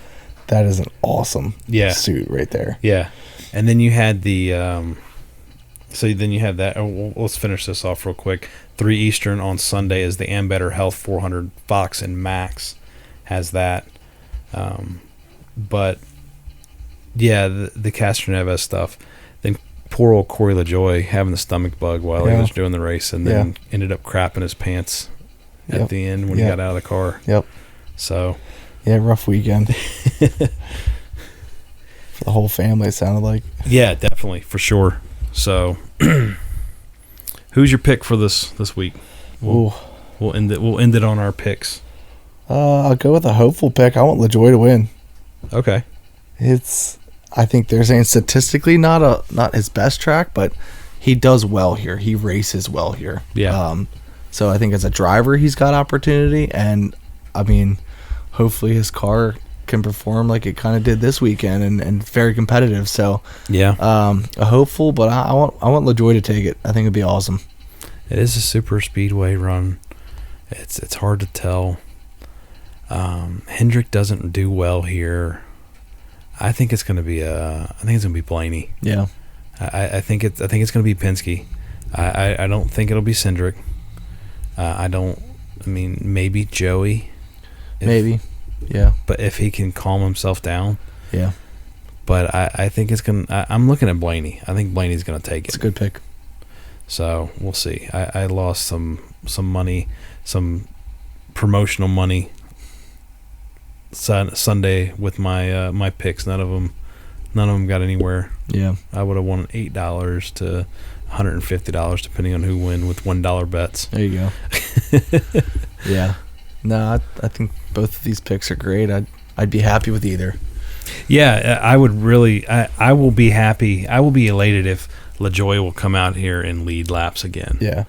is an awesome suit right there. Yeah. And then you had the then you have that. Let's finish this off real quick. 3 Eastern on Sunday is the Ambetter Health 400 Fox and Max has that. But yeah, the Castroneves stuff. Then poor old Corey LaJoie having the stomach bug while he was doing the race, and then ended up crapping his pants at the end when he got out of the car. Yep. So yeah, rough weekend for the whole family. It sounded like. Yeah, definitely, for sure. So, who's your pick for this week? We'll end it on our picks. I'll go with a hopeful pick. I want LaJoie to win. Okay. I think they're saying statistically not his best track, but he does well here. He races well here. Yeah. So I think as a driver he's got opportunity, and I mean, hopefully his car can perform like it kind of did this weekend and very competitive. So yeah, a hopeful, but I want LaJoie to take it. I think it'd be awesome. It is a super speedway run. It's hard to tell. Hendrick doesn't do well here. I think it's gonna be Blaney. Yeah, I think it's gonna be Penske. I don't think it'll be Cindric. Maybe Joey. Maybe. Yeah. But if he can calm himself down. Yeah. But I think it's going to... I'm looking at Blaney. I think Blaney's going to take it. It's a good pick. So, we'll see. I lost some money, some promotional money Sunday with my picks. None of them got anywhere. Yeah. I would have won $8 to $150 depending on who win with $1 bets. There you go. Yeah. No, I think both of these picks are great. I'd be happy with either. Yeah, I would really. I will be happy. I will be elated if LaJoie will come out here and lead laps again. Yeah,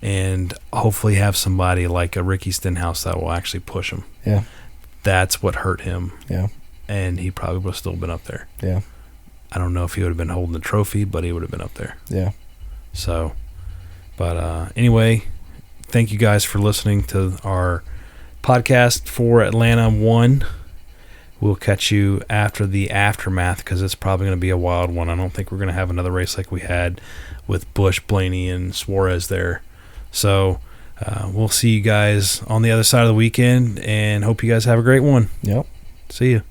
and hopefully have somebody like a Ricky Stenhouse that will actually push him. Yeah, that's what hurt him. Yeah, and he probably would have still been up there. Yeah, I don't know if he would have been holding the trophy, but he would have been up there. Yeah. So, but anyway, thank you guys for listening to our podcast for Atlanta 1. We'll catch you after the aftermath because it's probably going to be a wild one. I don't think we're going to have another race like we had with Busch, Blaney, and Suarez there. So we'll see you guys on the other side of the weekend and hope you guys have a great one. Yep. See you.